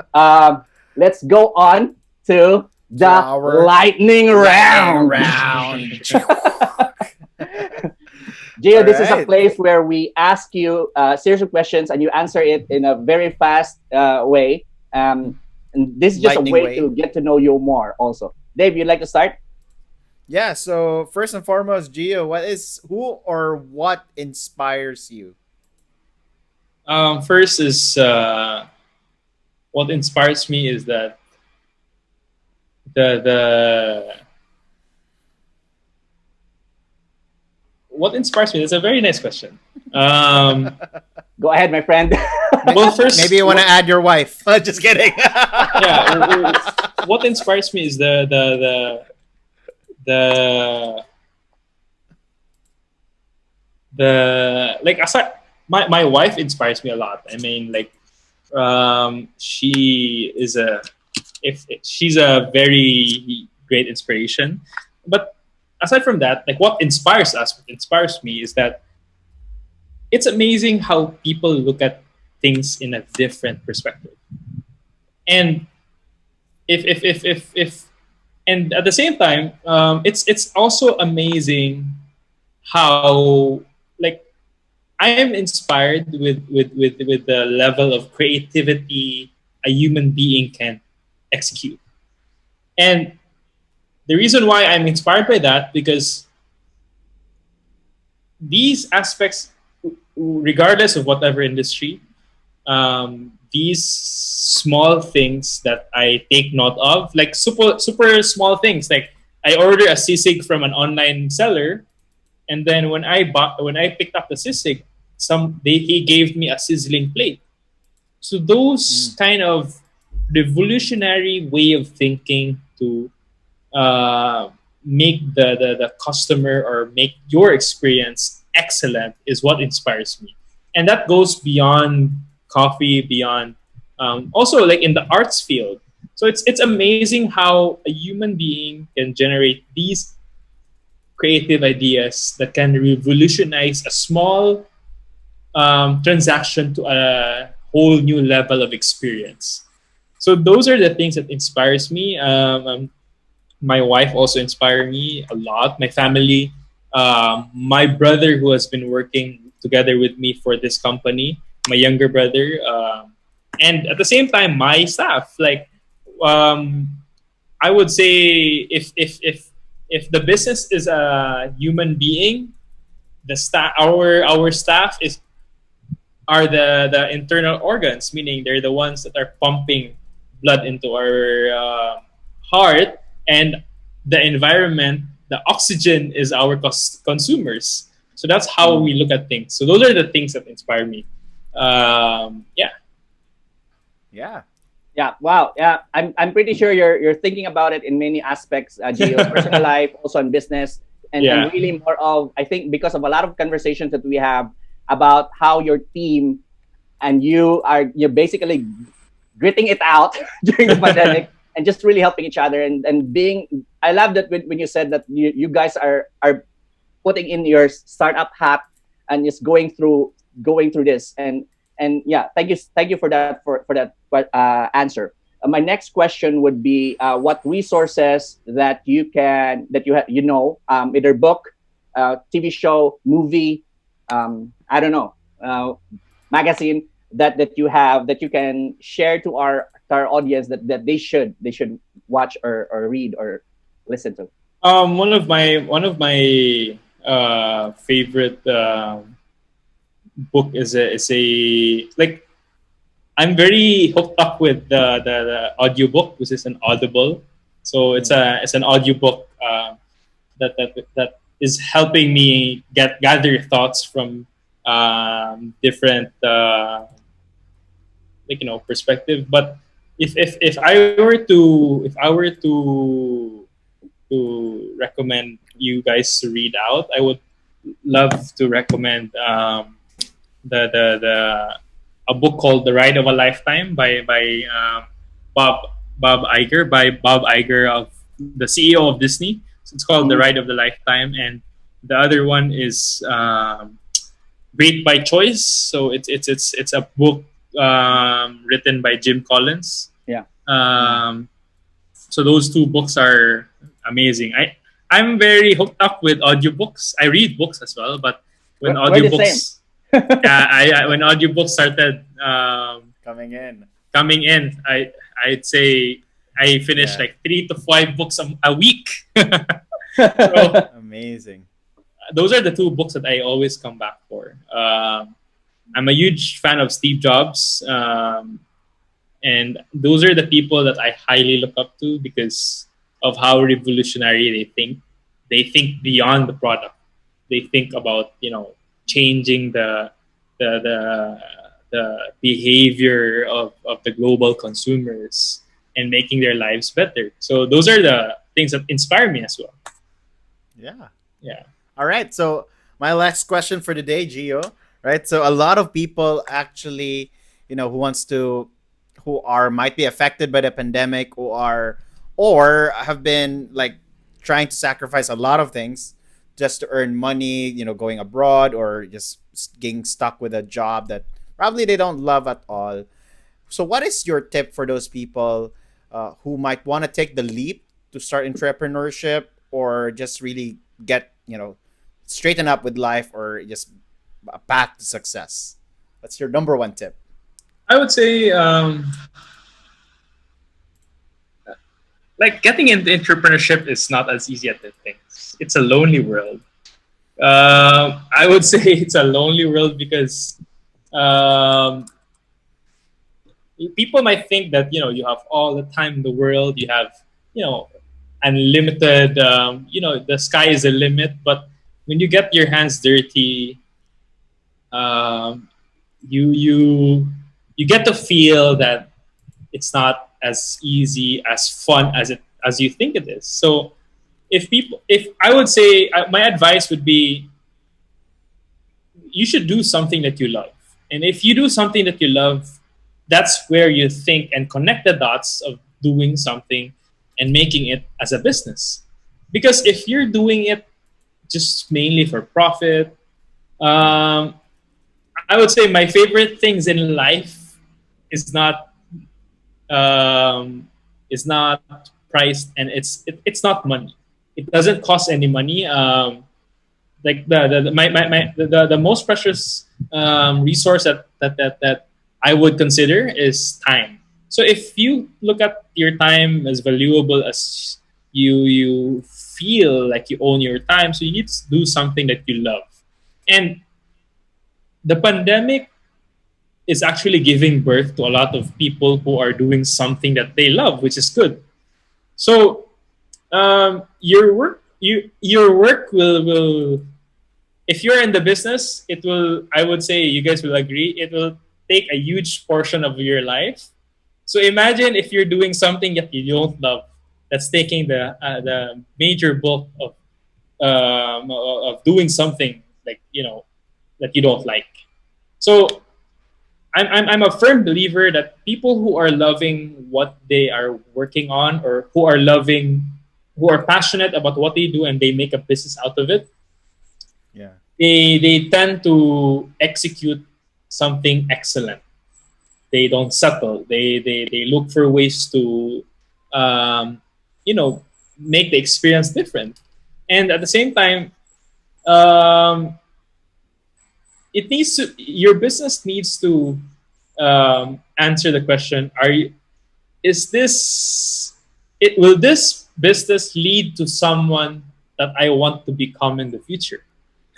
let's go on to To the our lightning lightning round. round. Gio, All this is a right. place where we ask you series of questions and you answer it in a very fast way. And this is just a Lightning way way. to get to know you more also. Dave, you'd like to start? Yeah, so first and foremost, Gio, who or what inspires you? First is what inspires me is that the what inspires me. That's a very nice question. Um, Go ahead, my friend. well, Maybe first, you want to add your wife. Just kidding. yeah, what inspires me is the like aside my wife inspires me a lot. I mean, like she is a if she's a very great inspiration. But aside from that, like what inspires me is that it's amazing how people look at things in a different perspective. And if and at the same time, it's also amazing how like I am inspired with the level of creativity a human being can execute. And the reason why I'm inspired by that because these aspects, regardless of whatever industry, these small things that I take note of, like super small things, like I order a sisig from an online seller, and then when I picked up the sisig, he gave me a sizzling plate. So those Mm, kind of revolutionary way of thinking to uh, make the customer or make your experience excellent is what inspires me. And that goes beyond coffee, beyond also like in the arts field. So it's amazing how a human being can generate these creative ideas that can revolutionize a small transaction to a whole new level of experience. So those are the things that inspires me. My wife also inspired me a lot. My family, my brother who has been working together with me for this company, my younger brother, and at the same time my staff. Like um, I would say, if the business is a human being, the staff our staff is are the internal organs, meaning they're the ones that are pumping blood into our heart, and the environment, the oxygen is our consumers. So that's how Mm. we look at things. So those are the things that inspire me. Yeah, yeah. Yeah, wow. Yeah, I'm pretty sure you're thinking about it in many aspects, Gio, personal life, also in business, and yeah, really more of, I think, because of a lot of conversations that we have about how your team and you're basically gritting it out during the pandemic and just really helping each other, and being. I love that when you said that you guys are putting in your startup hat and just going through this, and yeah, thank you for that answer. My next question would be, what resources that either book, TV show, movie, I don't know, magazine that you have that you can share to our audience that they should watch or read or listen to. one of my favorite book is a like I'm very hooked up with the audiobook, which is an Audible. So Mm, it's an audiobook that is helping me gather thoughts from different like perspective. But if I were to recommend you guys to read out, I would love to recommend the a book called The Ride of a Lifetime by Bob Bob Iger of the CEO of Disney. So it's called The Mhm. Ride of the Lifetime, and the other one is Great by Choice. So it's a book written by Jim Collins. Yeah. Um, so those two books are amazing. I'm very hooked up with audiobooks. I read books as well, but when We're the same. audiobooks yeah, when audiobooks started Coming in. coming in, I'd say I finished Yeah. like 3 to 5 books a week. So Amazing. those are the two books that I always come back for. I'm a huge fan of Steve Jobs, and those are the people that I highly look up to because of how revolutionary they think. They think beyond the product. They think about changing the the, the behavior of the global consumers and making their lives better. So those are the things that inspire me as well. Yeah. Yeah. All right. So my last question for today, Gio. Right. So a lot of people actually, who wants to, who are might be affected by the pandemic, or have been like trying to sacrifice a lot of things just to earn money. Going abroad or just getting stuck with a job that probably they don't love at all. So what is your tip for those people who might want to take the leap to start entrepreneurship or just really get straighten up with life or just a path to success? What's your number one tip? I would say like getting into entrepreneurship is not as easy as it thinks. It's a lonely world. I would say it's a lonely world because um, people might think that you have all the time in the world, you have you know unlimited, the sky is a limit. But when you get your hands dirty, um, you you get to feel that it's not as easy, as fun as you think it is. So if I would say, my advice would be, you should do something that you love. And if you do something that you love, that's where you think and connect the dots of doing something and making it as a business. Because if you're doing it just mainly for profit, um, I would say my favorite things in life is not um, is not priced, and it's not money. It doesn't cost any money. Like the most precious resource that I would consider is time. So if you look at your time as valuable as you feel like you own your time, so you need to do something that you love. And the pandemic is actually giving birth to a lot of people who are doing something that they love, which is good. So your work will, if you're in the business, it will, I would say, you guys will agree, it will take a huge portion of your life. So imagine if you're doing something that you don't love, that's taking the major bulk of doing something, like that you don't like. So I'm a firm believer that people who are loving what they are working on, or who are passionate about what they do and they make a business out of it, Yeah. they tend to execute something excellent. They don't settle. They look for ways to um, you know make the experience different. And at the same time, um, your business needs to answer the question: Are you is this it will this business lead to someone that I want to become in the future?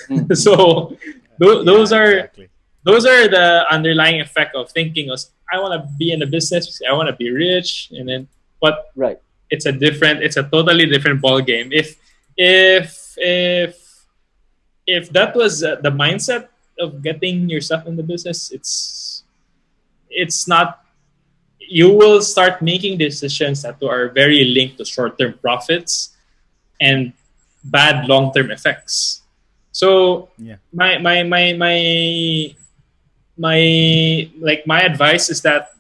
Mhm. So those Yeah, are exactly. the underlying effect of thinking of, I want to be in the business, I want to be rich, and then, but Right. it's a totally different ball game. If that was the mindset of getting yourself in the business, it's not, you will start making decisions that are very linked to short-term profits and bad long-term effects. So Yeah. my advice is that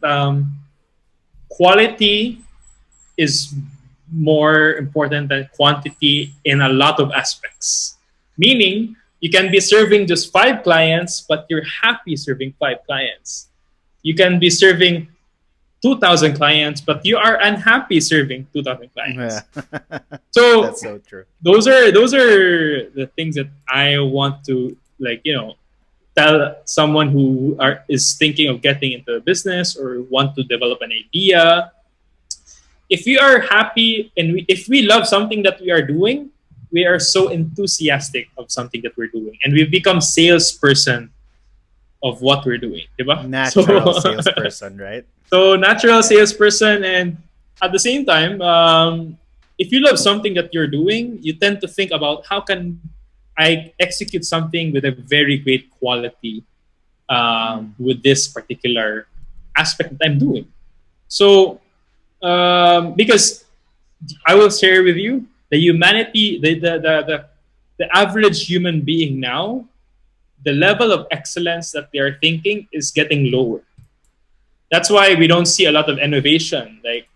quality is more important than quantity in a lot of aspects. Meaning, you can be serving just 5 clients, but you're happy serving 5 clients. You can be serving 2,000 clients, but you are unhappy serving 2,000 Yeah. clients. So That's so true. those are the things that I want to, like, tell someone who is thinking of getting into a business or want to develop an idea. If we are happy and if we love something that we are doing, we are so enthusiastic of something that we're doing, and we become salesperson of what we're doing, diba? So Natural salesperson, right? so natural Yeah. salesperson, and at the same time, if you love something that you're doing, you tend to think about how can I execute something with a very great quality Mm. with this particular aspect that I'm doing. So because I will share with you the humanity, the average human being now, the level of excellence that they are thinking is getting lower. That's why we don't see a lot of innovation, like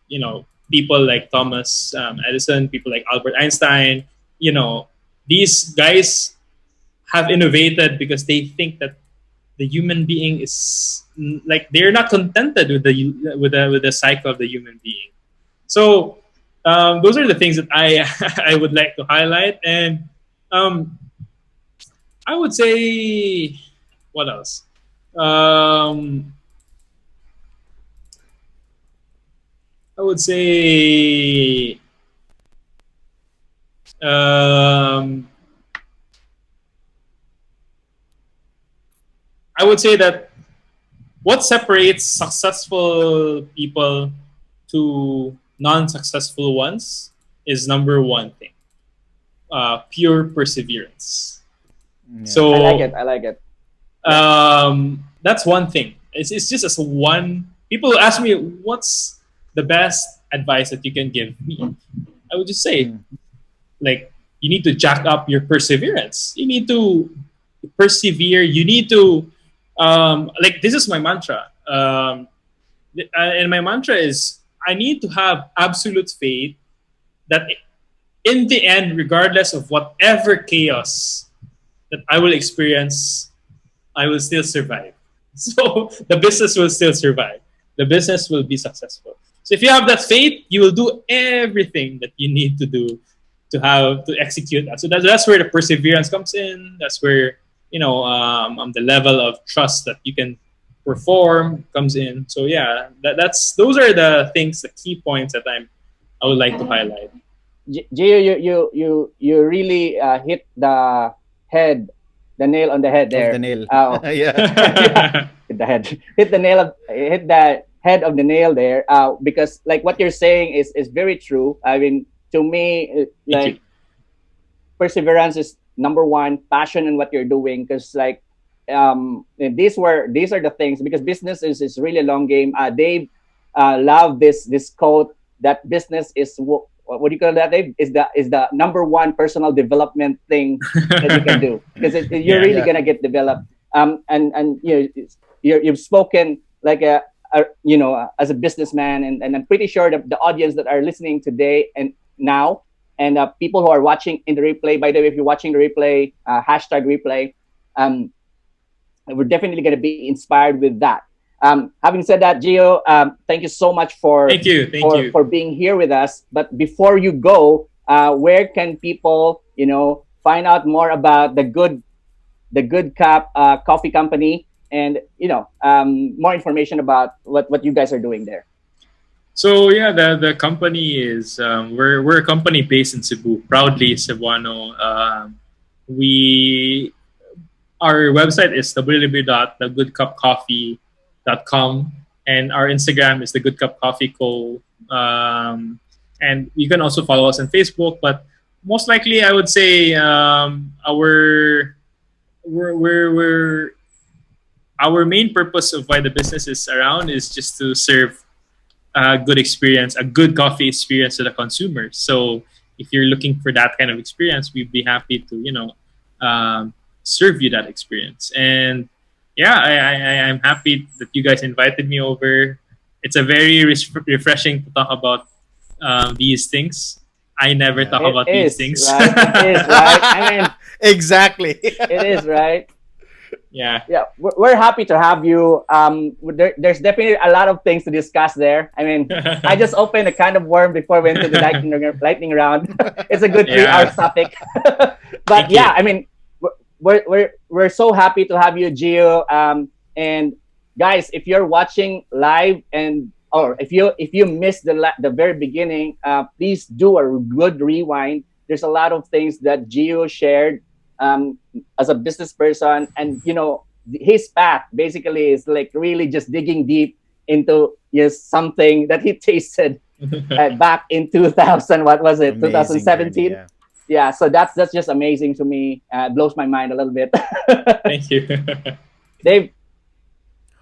people like Thomas Edison, people like Albert Einstein. You know, these guys have innovated because they think that the human being is like they're not contented with the cycle of the human being. So those are the things that I I would like to highlight, and um, I would say what else? Um, I would say um, I would say that what separates successful people to non-successful ones is number one thing: pure perseverance. Yeah. I like it. So I like it. Yeah. that's one thing. It's just as one. People ask me what's the best advice that you can give me. I would just say, Mm. like, you need to jack up your perseverance. You need to persevere. You need to like, this is my mantra. And my mantra is I need to have absolute faith that in the end, regardless of whatever chaos that I will experience, I will still survive. So the business will still survive. The business will be successful. So if you have that faith, you will do everything that you need to do to execute that. So that's where the perseverance comes in. That's where the level of trust that you can perform comes in. So yeah, that's those are the things, the key points that I would like to highlight. Gio, you really hit head, the nail on the head Of the there. nail. Oh, Yeah. yeah, hit the head, hit the head of the nail there. Because like what you're saying is very true. I mean, to me, Thank you. like perseverance is number one. Passion in what you're doing, because like these are the things, because business is really a long game. Dave love this quote that business is what do you call that, Dave? Is the number one personal development thing that you can do, because you're Yeah. really Yeah. gonna get developed. And you've spoken like as a businessman, and I'm pretty sure that the audience that are listening today and now, and people who are watching in the replay. By the way, if you're watching the replay, hashtag replay, um, we're definitely going to be inspired with that. Having said that, Gio, thank you so much Thank you. Thank you. for being here with us. But before you go, where can people, find out more about the Good Cup Coffee Company, and more information about what you guys are doing there? So yeah, the company is we're a company based in Cebu, proudly Cebuano. We Our website is www.thegoodcupcoffee.com, and our Instagram is the Good Cup Coffee Co. And you can also follow us on Facebook. But most likely, I would say we're our main purpose of why the business is around is just to serve a good experience, a good coffee experience to the consumers. So if you're looking for that kind of experience, we'd be happy to, serve you that experience. And yeah, I'm happy that you guys invited me over. It's a very refreshing to talk about these things. I never talk It about these is, things. right? It is, right? I mean, Exactly. it is, right? Yeah. Yeah, we're happy to have you. There's definitely a lot of things to discuss there. I mean, I just opened a kind of worm before we went to the lightning round. It's a good 3 hours topic. But Thank yeah, you. I mean, we're so happy to have you, Gio. And guys, if you're watching live or if you missed the very beginning, please do a good rewind. There's a lot of things that Gio shared as a business person, and his path basically is like really just digging deep into something that he tasted back in 2000. What was it? Amazing 2017. journey, yeah. Yeah, so that's just amazing to me. It blows my mind a little bit. Thank you. Dave.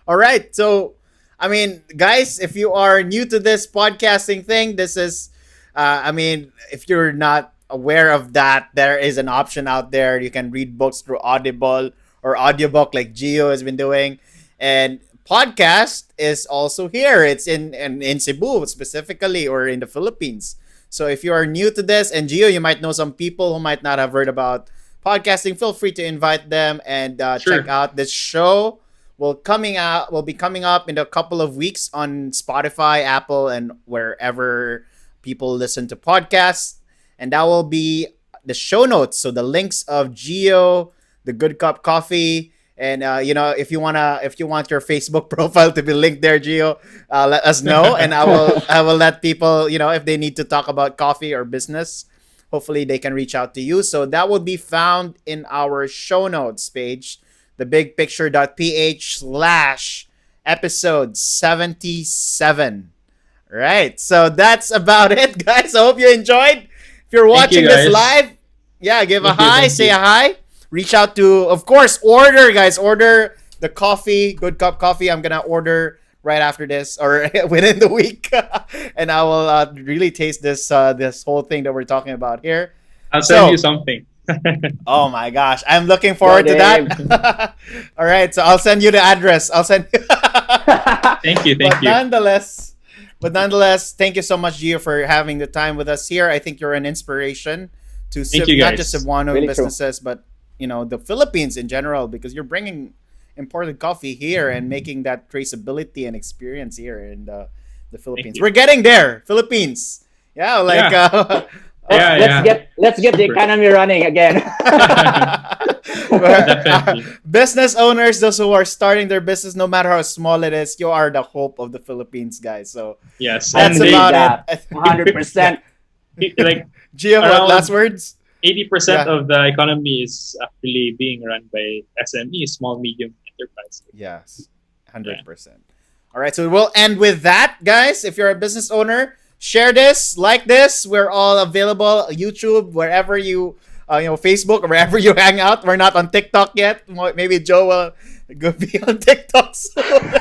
All right. So, I mean, guys, if you are new to this podcasting thing, this is, if you're not aware of that, there is an option out there. You can read books through Audible or audiobook like Gio has been doing. And podcast is also here. It's in Cebu specifically, or in the Philippines. So if you are new to this, and Gio, you might know some people who might not have heard about podcasting, feel free to invite them and Sure. check out this show. Will be coming up in a couple of weeks on Spotify, Apple, and wherever people listen to podcasts. And that will be the show notes. So the links of Gio, the Good Cup Coffee, and if you want your Facebook profile to be linked there, Gio, let us know, and I will let people, if they need to talk about coffee or business, hopefully they can reach out to you. So that will be found in our show notes page, thebigpicture.ph/episode 77. Right. So that's about it, guys. I hope you enjoyed. If you're Thank you, watching this guys. live, yeah, give a Thank you, hi, thank say you. a hi. Reach out to, of course, order, guys. Order the coffee, Good Cup Coffee. I'm going to order right after this or within the week. And I will really taste this whole thing that we're talking about here. I'll So- send you something. Oh my gosh. I'm looking forward to Dave. that. All right. So I'll send you the address. I'll send you. Thank you. But nonetheless, thank you so much, Gio, for having the time with us here. I think you're an inspiration to Thank you, not guys. just Cebuano Really true. businesses, but the Philippines in general, because you're bringing imported coffee here and making that traceability and experience here in the Philippines. you. We're getting there, Philippines. Yeah, like Let's get the Super. economy running again. Definitely. business owners, those who are starting their business, no matter how small it is, you are the hope of the Philippines, guys. So Yes. that's And about that. it. 100%. like Gio, what Around- last words? 80% Yeah. of the economy is actually being run by SME, small medium enterprise. Yes, 100%. All right, so we'll end with that, guys. If you're a business owner, share this, like this. We're all available, YouTube, wherever you, Facebook, or wherever you hang out. We're not on TikTok yet. Maybe Joe will go be on TikTok soon.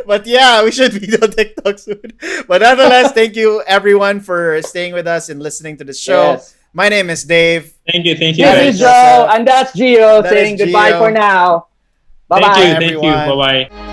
But yeah, we should be on TikTok soon. But nonetheless, thank you everyone for staying with us and listening to the show. Yes. My name is Dave. Thank you. This guys. is Joe, and that's Gio That saying is goodbye Gio. for now. Bye Thank bye. you. everyone. Bye bye.